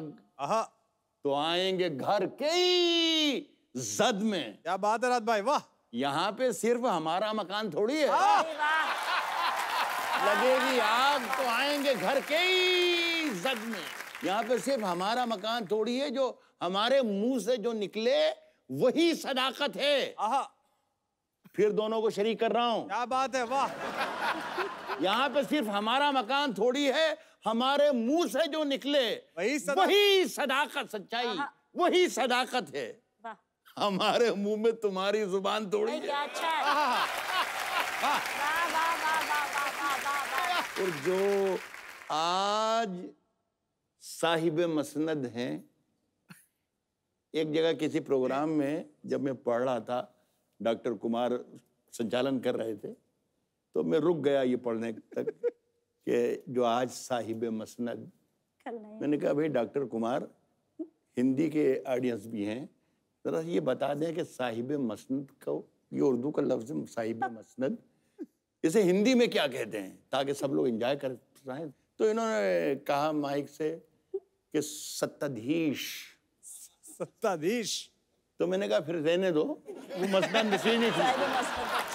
S8: तो आएंगे घर के ही जद में।
S4: क्या बात है राहत भाई, वाह।
S8: यहाँ पे सिर्फ हमारा मकान थोड़ी है, लगेगी आग तो आएंगे घर के ही जद में। यहाँ पे सिर्फ हमारा मकान थोड़ी है, जो हमारे मुंह से जो निकले वही सदाकत है। फिर दोनों को शरीक कर रहा हूं।
S4: क्या बात है, वाह।
S8: यहाँ पे सिर्फ हमारा मकान थोड़ी है, हमारे मुंह से जो निकले वही सदाकत, सच्चाई वही सदाकत है। हमारे मुंह में तुम्हारी जुबान थोड़ी है। और जो आज साहिब मसनद हैं, एक जगह किसी प्रोग्राम में जब मैं पढ़ रहा था, डॉक्टर कुमार संचालन कर रहे थे, तो मैं रुक गया ये पढ़ने तक कि जो आज साहिब मसनद। मैंने कहा भाई डॉक्टर कुमार, हिंदी के ऑडियंस भी हैं, जरा ये बता दें कि साहिब मसनद को, ये उर्दू का लफ्ज है साहिब मसनद, इसे हिंदी में क्या कहते हैं ताकि सब लोग एंजॉय कर पाएं। तो इन्होंने कहा माइक से कि सत्ताधीश।
S2: सत्ताधीश।
S8: तो मैंने कहा फिर रहने दो, वो मसनद नसीब नहीं ठीक,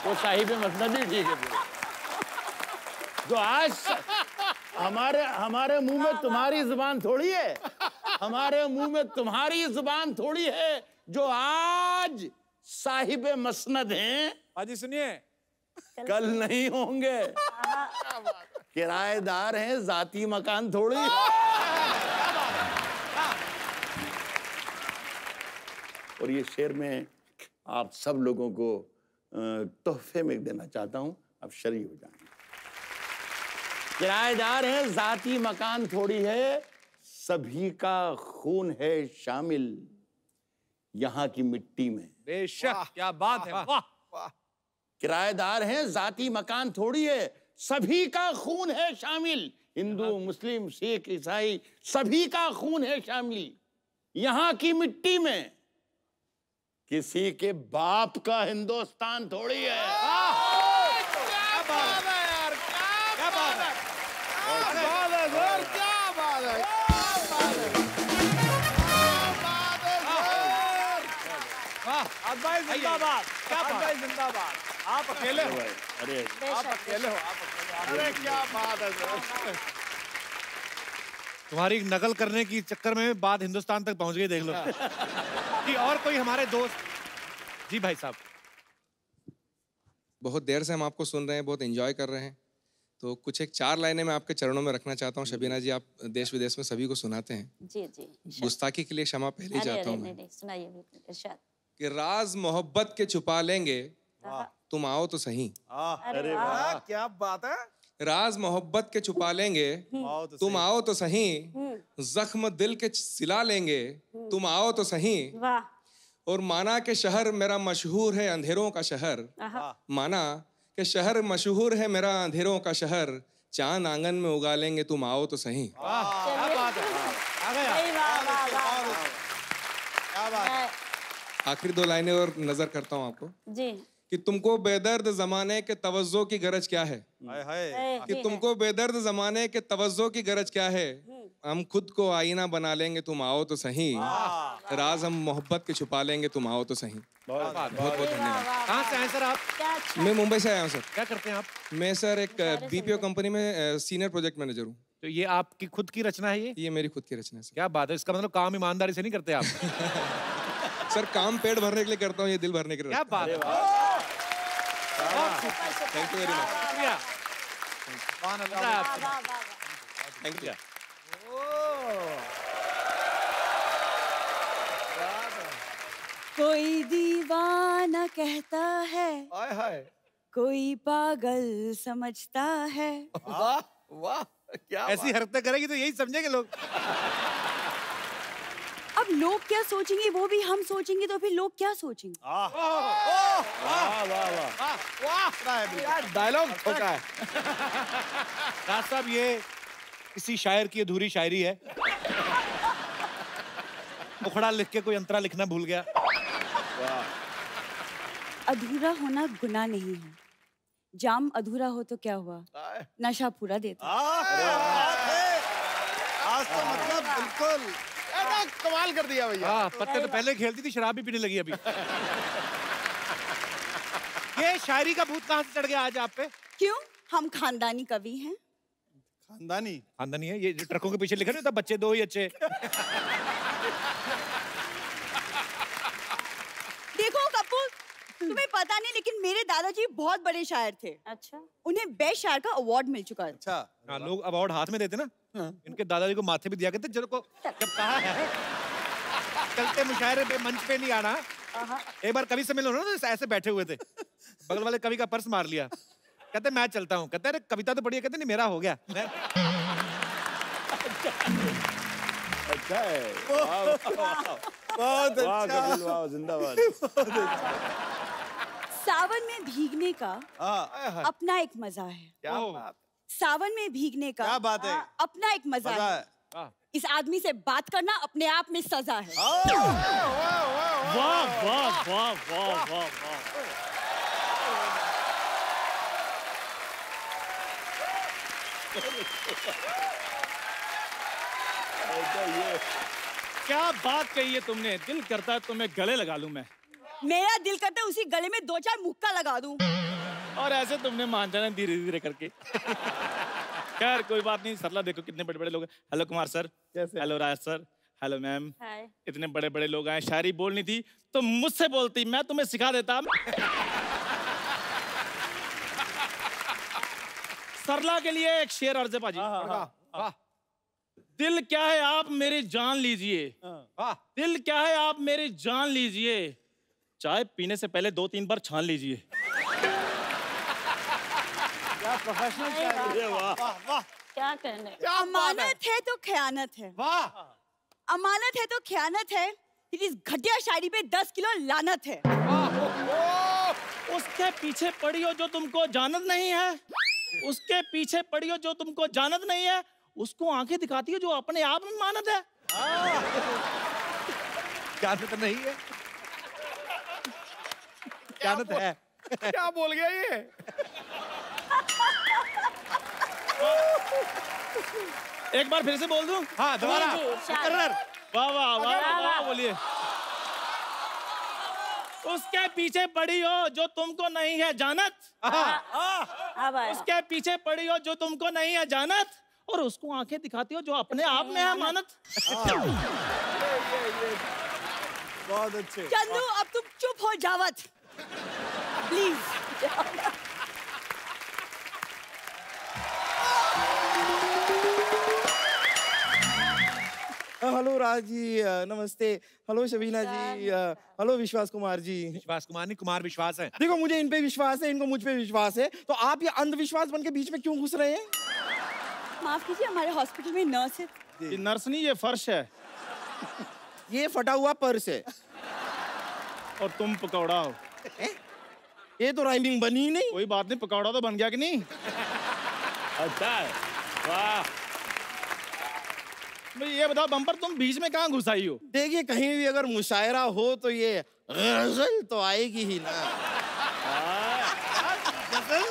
S8: वो साहिब मसनद ही ठीक है। जो आज हमारे मुंह में तुम्हारी जुबान थोड़ी है, हमारे मुंह में तुम्हारी जुबान थोड़ी है, जो आज साहिब मसनद हैं,
S2: हाजी सुनिए,
S8: कल नहीं होंगे। किराएदार हैं, जाती मकान थोड़ी है। और ये शेर मैं आप सब लोगों को तोहफे में देना चाहता हूं, आप शरीक हो जाएंगे। किराएदार हैं, जाती मकान थोड़ी है, सभी का खून है शामिल यहाँ की मिट्टी में।
S2: बेशक, क्या बात है, वाह।
S8: किराएदार हैं, जाती मकान थोड़ी है, सभी का खून है शामिल, हिंदू मुस्लिम सिख ईसाई सभी का खून है शामिल यहाँ की मिट्टी में। किसी के बाप का हिंदुस्तान थोड़ी है।
S2: क्या बात है यार, क्या बात है, क्या बात है, भाई जिंदाबाद, क्या भाई जिंदाबाद। आप अकेले हो,
S8: अरे
S2: आप अकेले हो, आप अकेले हो। अरे क्या बात है सर।
S11: तुम्हारी नकल करने की चक्कर में बात हिंदुस्तान तक पहुंच गई, देख लो। कि और कोई हमारे दोस्त। जी भाई साहब।
S12: बहुत देर से हम आपको सुन रहे हैं, बहुत एंजॉय कर रहे हैं, तो कुछ एक 4 लाइनें मैं आपके चरणों में रखना चाहता हूँ। शबीना जी, आप देश विदेश में सभी को सुनाते हैं।
S9: जी जी।
S12: गुस्ताखी के लिए क्षमा पहले ही चाहता हूँ मैं।
S9: सुनाइए बिल्कुल, इरशाद।
S12: कि राज मोहब्बत के छुपा लेंगे, तुम आओ तो सही।
S2: अरे वाह, क्या बात है।
S12: राज मोहब्बत के छुपा लेंगे, तुम आओ तो सही। जख्म दिल के सिला लेंगे, तुम आओ तो सही। और माना के शहर मेरा मशहूर है अंधेरों का शहर, माना के शहर मशहूर है मेरा अंधेरों का शहर, चांद आंगन में उगा लेंगे, तुम आओ तो सही। आखिरी 2 लाइनें और नजर करता हूँ आपको
S9: जी।
S12: कि तुमको बेदर्द जमाने के तवज्जो की गरज क्या है, कि तुमको बेदर्द जमाने के तवज्जो की गरज क्या है, हम खुद को आईना बना लेंगे, तुम आओ तो सही। राज हम मोहब्बत के छुपा लेंगे, तुम आओ तो सही। बहुत बहुत धन्यवाद।
S11: कहाँ से आए सर आप?
S12: मैं मुंबई से आया हूँ सर।
S11: क्या करते हैं आप?
S12: मैं सर एक बीपीओ कंपनी में सीनियर प्रोजेक्ट मैनेजर हूँ।
S11: तो ये आपकी खुद की रचना है? ये
S12: मेरी खुद की रचना है सर।
S11: क्या बात है, इसका मतलब काम ईमानदारी से नहीं करते आप?
S12: सर काम पेट भरने के लिए करता हूँ, ये दिल भरने के लिए।
S11: क्या बात है।
S12: Thank you very much.
S11: Thank you.
S6: कोई दीवाना कहता है, कोई पागल समझता है।
S11: वाह वाह, क्या ऐसी हरकतें करेगी तो यही समझेंगे लोग।
S6: अब लोग क्या सोचेंगे वो भी हम सोचेंगे, तो फिर लोग क्या सोचेंगे?
S11: डायलॉग ठोका है। राज साहब, ये किसी शायर की अधूरी शायरी है। मुखड़ा लिख के कोई अंतरा लिखना भूल गया।
S6: अधूरा होना गुनाह नहीं है, जाम अधूरा हो तो क्या हुआ, नशा पूरा देता।
S2: आज तो मतलब बिल्कुल कमाल कर दिया भैया।
S11: हाँ, पत्ते तो पहले खेलती थी, शराब भी पीने लगी अभी। ये शायरी का भूत कहाँ से चढ़ गया आज आप पे?
S6: क्यों, हम खानदानी कवि हैं।
S11: खानदानी है? ये ट्रकों के पीछे लिखा नहीं था बच्चे 2 ही अच्छे।
S6: देखो कपूर, तुम्हें पता नहीं लेकिन मेरे दादाजी बहुत बड़े शायर थे।
S9: अच्छा।
S6: उन्हें बेस्ट शायर का अवार्ड मिल चुका है।
S11: अच्छा। हाँ, लोग अवार्ड हाथ में देते ना। इनके दादाजी को माथे भी दिया करते। जब कहा है चलते मुशायरे पे मंच पे नहीं आना। एक बार कवि से मिलो ना, तो ऐसे बैठे हुए थे, बगल वाले कवि का पर्स मार लिया। कहते मैं चलता हूँ। कहते अरे कविता तो पढ़ी है। कहते नहीं, मेरा हो गया।
S8: अच्छा है,
S2: बहुत
S8: अच्छा, वाह, जिंदाबाद।
S6: सावन में भीगने का अपना एक मजा है।
S2: क्या बात।
S6: सावन में भीगने का
S2: क्या बात है,
S6: अपना एक मजा है। इस आदमी से बात करना अपने आप में सजा है।
S1: वाह वाह वाह वाह वाह वाह। क्या बात कही है तुमने, दिल करता है तुम्हें गले लगा लूं मैं।
S6: मेरा दिल करता है उसी गले में 2-4 मुक्का लगा दूं।
S1: और ऐसे तुमने मान जाना धीरे धीरे करके। खैर कोई बात नहीं, सरला देखो कितने बड़े बड़े लोग हैं। Hello Kumar sir, hello Raj sir, hello ma'am. इतने बड़े बड़े लोग आए, शायरी बोलनी थी तो मुझसे बोलती, मैं तुम्हें सिखा देता। सरला के लिए एक शेर अर्ज है पाजी। दिल क्या है आप मेरी जान लीजिए, दिल क्या है आप मेरी जान लीजिए, चाय पीने से पहले 2-3 बार छान लीजिए।
S9: क्या प्रोफेशनल शायरी है। वाह वाह, क्या कहने।
S6: अमानत है तो खयानत है।
S11: वाह,
S6: अमानत है तो खयानत है, इस घटिया शायरी पे 10 किलो लानत है।
S1: उसके पीछे पड़ी हो जो तुमको जानत नहीं है, उसके पीछे पड़ी हो जो तुमको जानत नहीं है, उसको आंखें दिखाती हो जो अपने आप में मानत है।
S11: जानत नहीं है, जानत है।
S7: क्या बोल गया ये?
S1: एक बार फिर से बोल दूं?
S11: हाँ दोबारा।
S1: वाह वाह वाह वाह, बोलिए। उसके पीछे पड़ी हो जो तुमको नहीं है जानत, उसके पीछे पड़ी हो जो तुमको नहीं है जानत, और उसको आंखें दिखाती हो जो अपने आप में है मानत।
S7: बहुत अच्छे।
S6: चंदू अब तुम चुप हो जावत प्लीज।
S3: हेलो राज जी, नमस्ते। हेलो शबीना जी, हेलो विश्वास कुमार जी।
S11: विश्वास कुमार नहीं, कुमार विश्वास है।
S3: देखो मुझे इन पे विश्वास है, इनको मुझ पे विश्वास है, तो आप ये अंधविश्वास बन के बीच में क्यों घुस रहे हैं?
S6: माफ कीजिए, हमारे हॉस्पिटल में नर्स है।
S1: ये नर्स नहीं, ये फर्श है।
S3: ये फटा हुआ पर्स है।
S1: और तुम पकौड़ा हो।
S3: ये तो राइमिंग बनी नहीं।
S1: कोई बात नहीं, पकौड़ा तो बन गया कि नहीं? अच्छा है, वाह। भाई ये बताओ बम्पर, तुम बीच में कहाँ घुस आई हो?
S3: देखिए कहीं भी अगर मुशायरा हो तो ये गजल तो आएगी ही ना।
S11: गजल?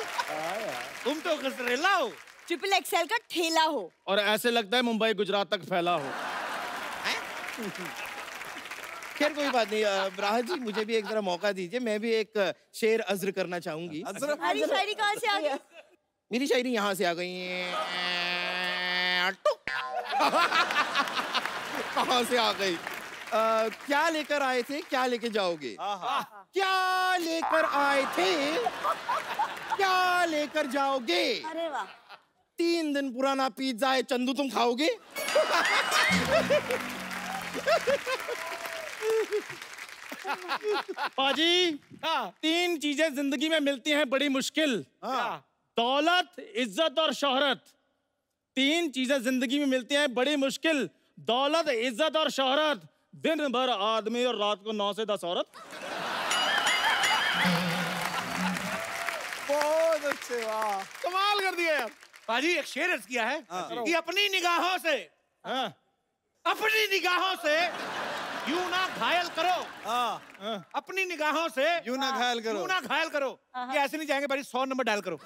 S11: तुम तो गजरेला हो।
S6: ट्रिपल XL का ठेला हो।
S1: और ऐसे लगता है मुंबई गुजरात तक फैला हो।
S3: खैर कोई बात नहीं, राहत जी मुझे भी एक जरा मौका दीजिए, मैं भी एक शेर अज़्र करना चाहूंगी।
S6: हमारी शायरी कहाँ से आ गई?
S3: मेरी शायरी यहाँ से आ गई है। कहाँ से आ गई? क्या लेकर आए थे, क्या लेके जाओगे? क्या लेकर आए थे, क्या लेकर जाओगे?
S9: अरे वाह।
S3: 3 दिन पुराना पिज्जा है चंदू, तुम खाओगे?
S1: पाजी, 3 चीजें जिंदगी में मिलती हैं बड़ी मुश्किल। दौलत, इज्जत और शोहरत। 3 चीजें जिंदगी में मिलती हैं बड़ी मुश्किल, दौलत, इज्जत और शोहरत। दिन भर आदमी और रात को 9 से 10 औरत।
S7: बहुत अच्छे, वाह, कमाल कर दिया यार।
S11: पाजी एक शेर अर्ज किया है कि अपनी निगाहों से, अपनी निगाहों से यूं ना घायल करो, अपनी निगाहों से
S7: यूं ना घायल करो,
S11: यूं ना घायल करो। ये ऐसे नहीं जाएंगे भाई, 100 नंबर डायल करो।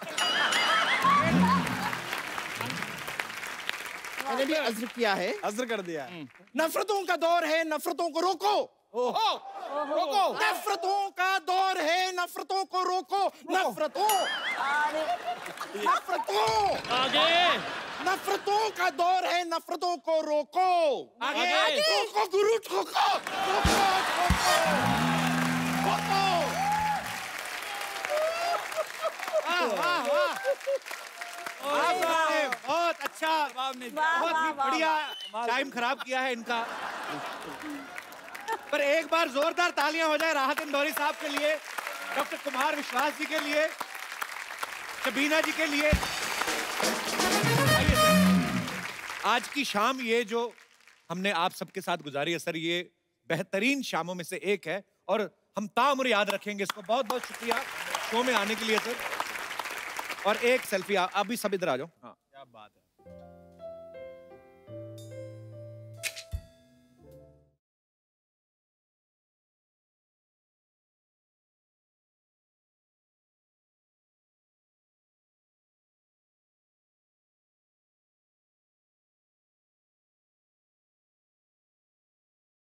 S3: मैंने भी अज़्र किया है।
S7: अज़्र कर दिया।
S3: नफरतों का दौर है, नफरतों को रोको। रोको। नफरतों का दौर है, नफरतों को रोको। नफरतों, नफरतों,
S1: आगे।
S3: नफरतों का दौर है, नफरतों को रोको।
S11: आगे।
S3: रोको गुरु, ठोको, ठोको, ठोको,
S11: बहुत अच्छा, बहुत ही बढ़िया टाइम खराब किया है इनका। पर एक बार जोरदार तालियां हो जाए राहत इंदौरी साहब के लिए, डॉक्टर कुमार विश्वास जी के लिए, शबीना जी के लिए। आज की शाम ये जो हमने आप सबके साथ गुजारी है सर, ये बेहतरीन शामों में से एक है और हम ताउम्र याद रखेंगे इसको। बहुत बहुत शुक्रिया शो में आने के लिए सर। और एक सेल्फी, अभी सब इधर आ जाओ। हाँ, क्या बात है।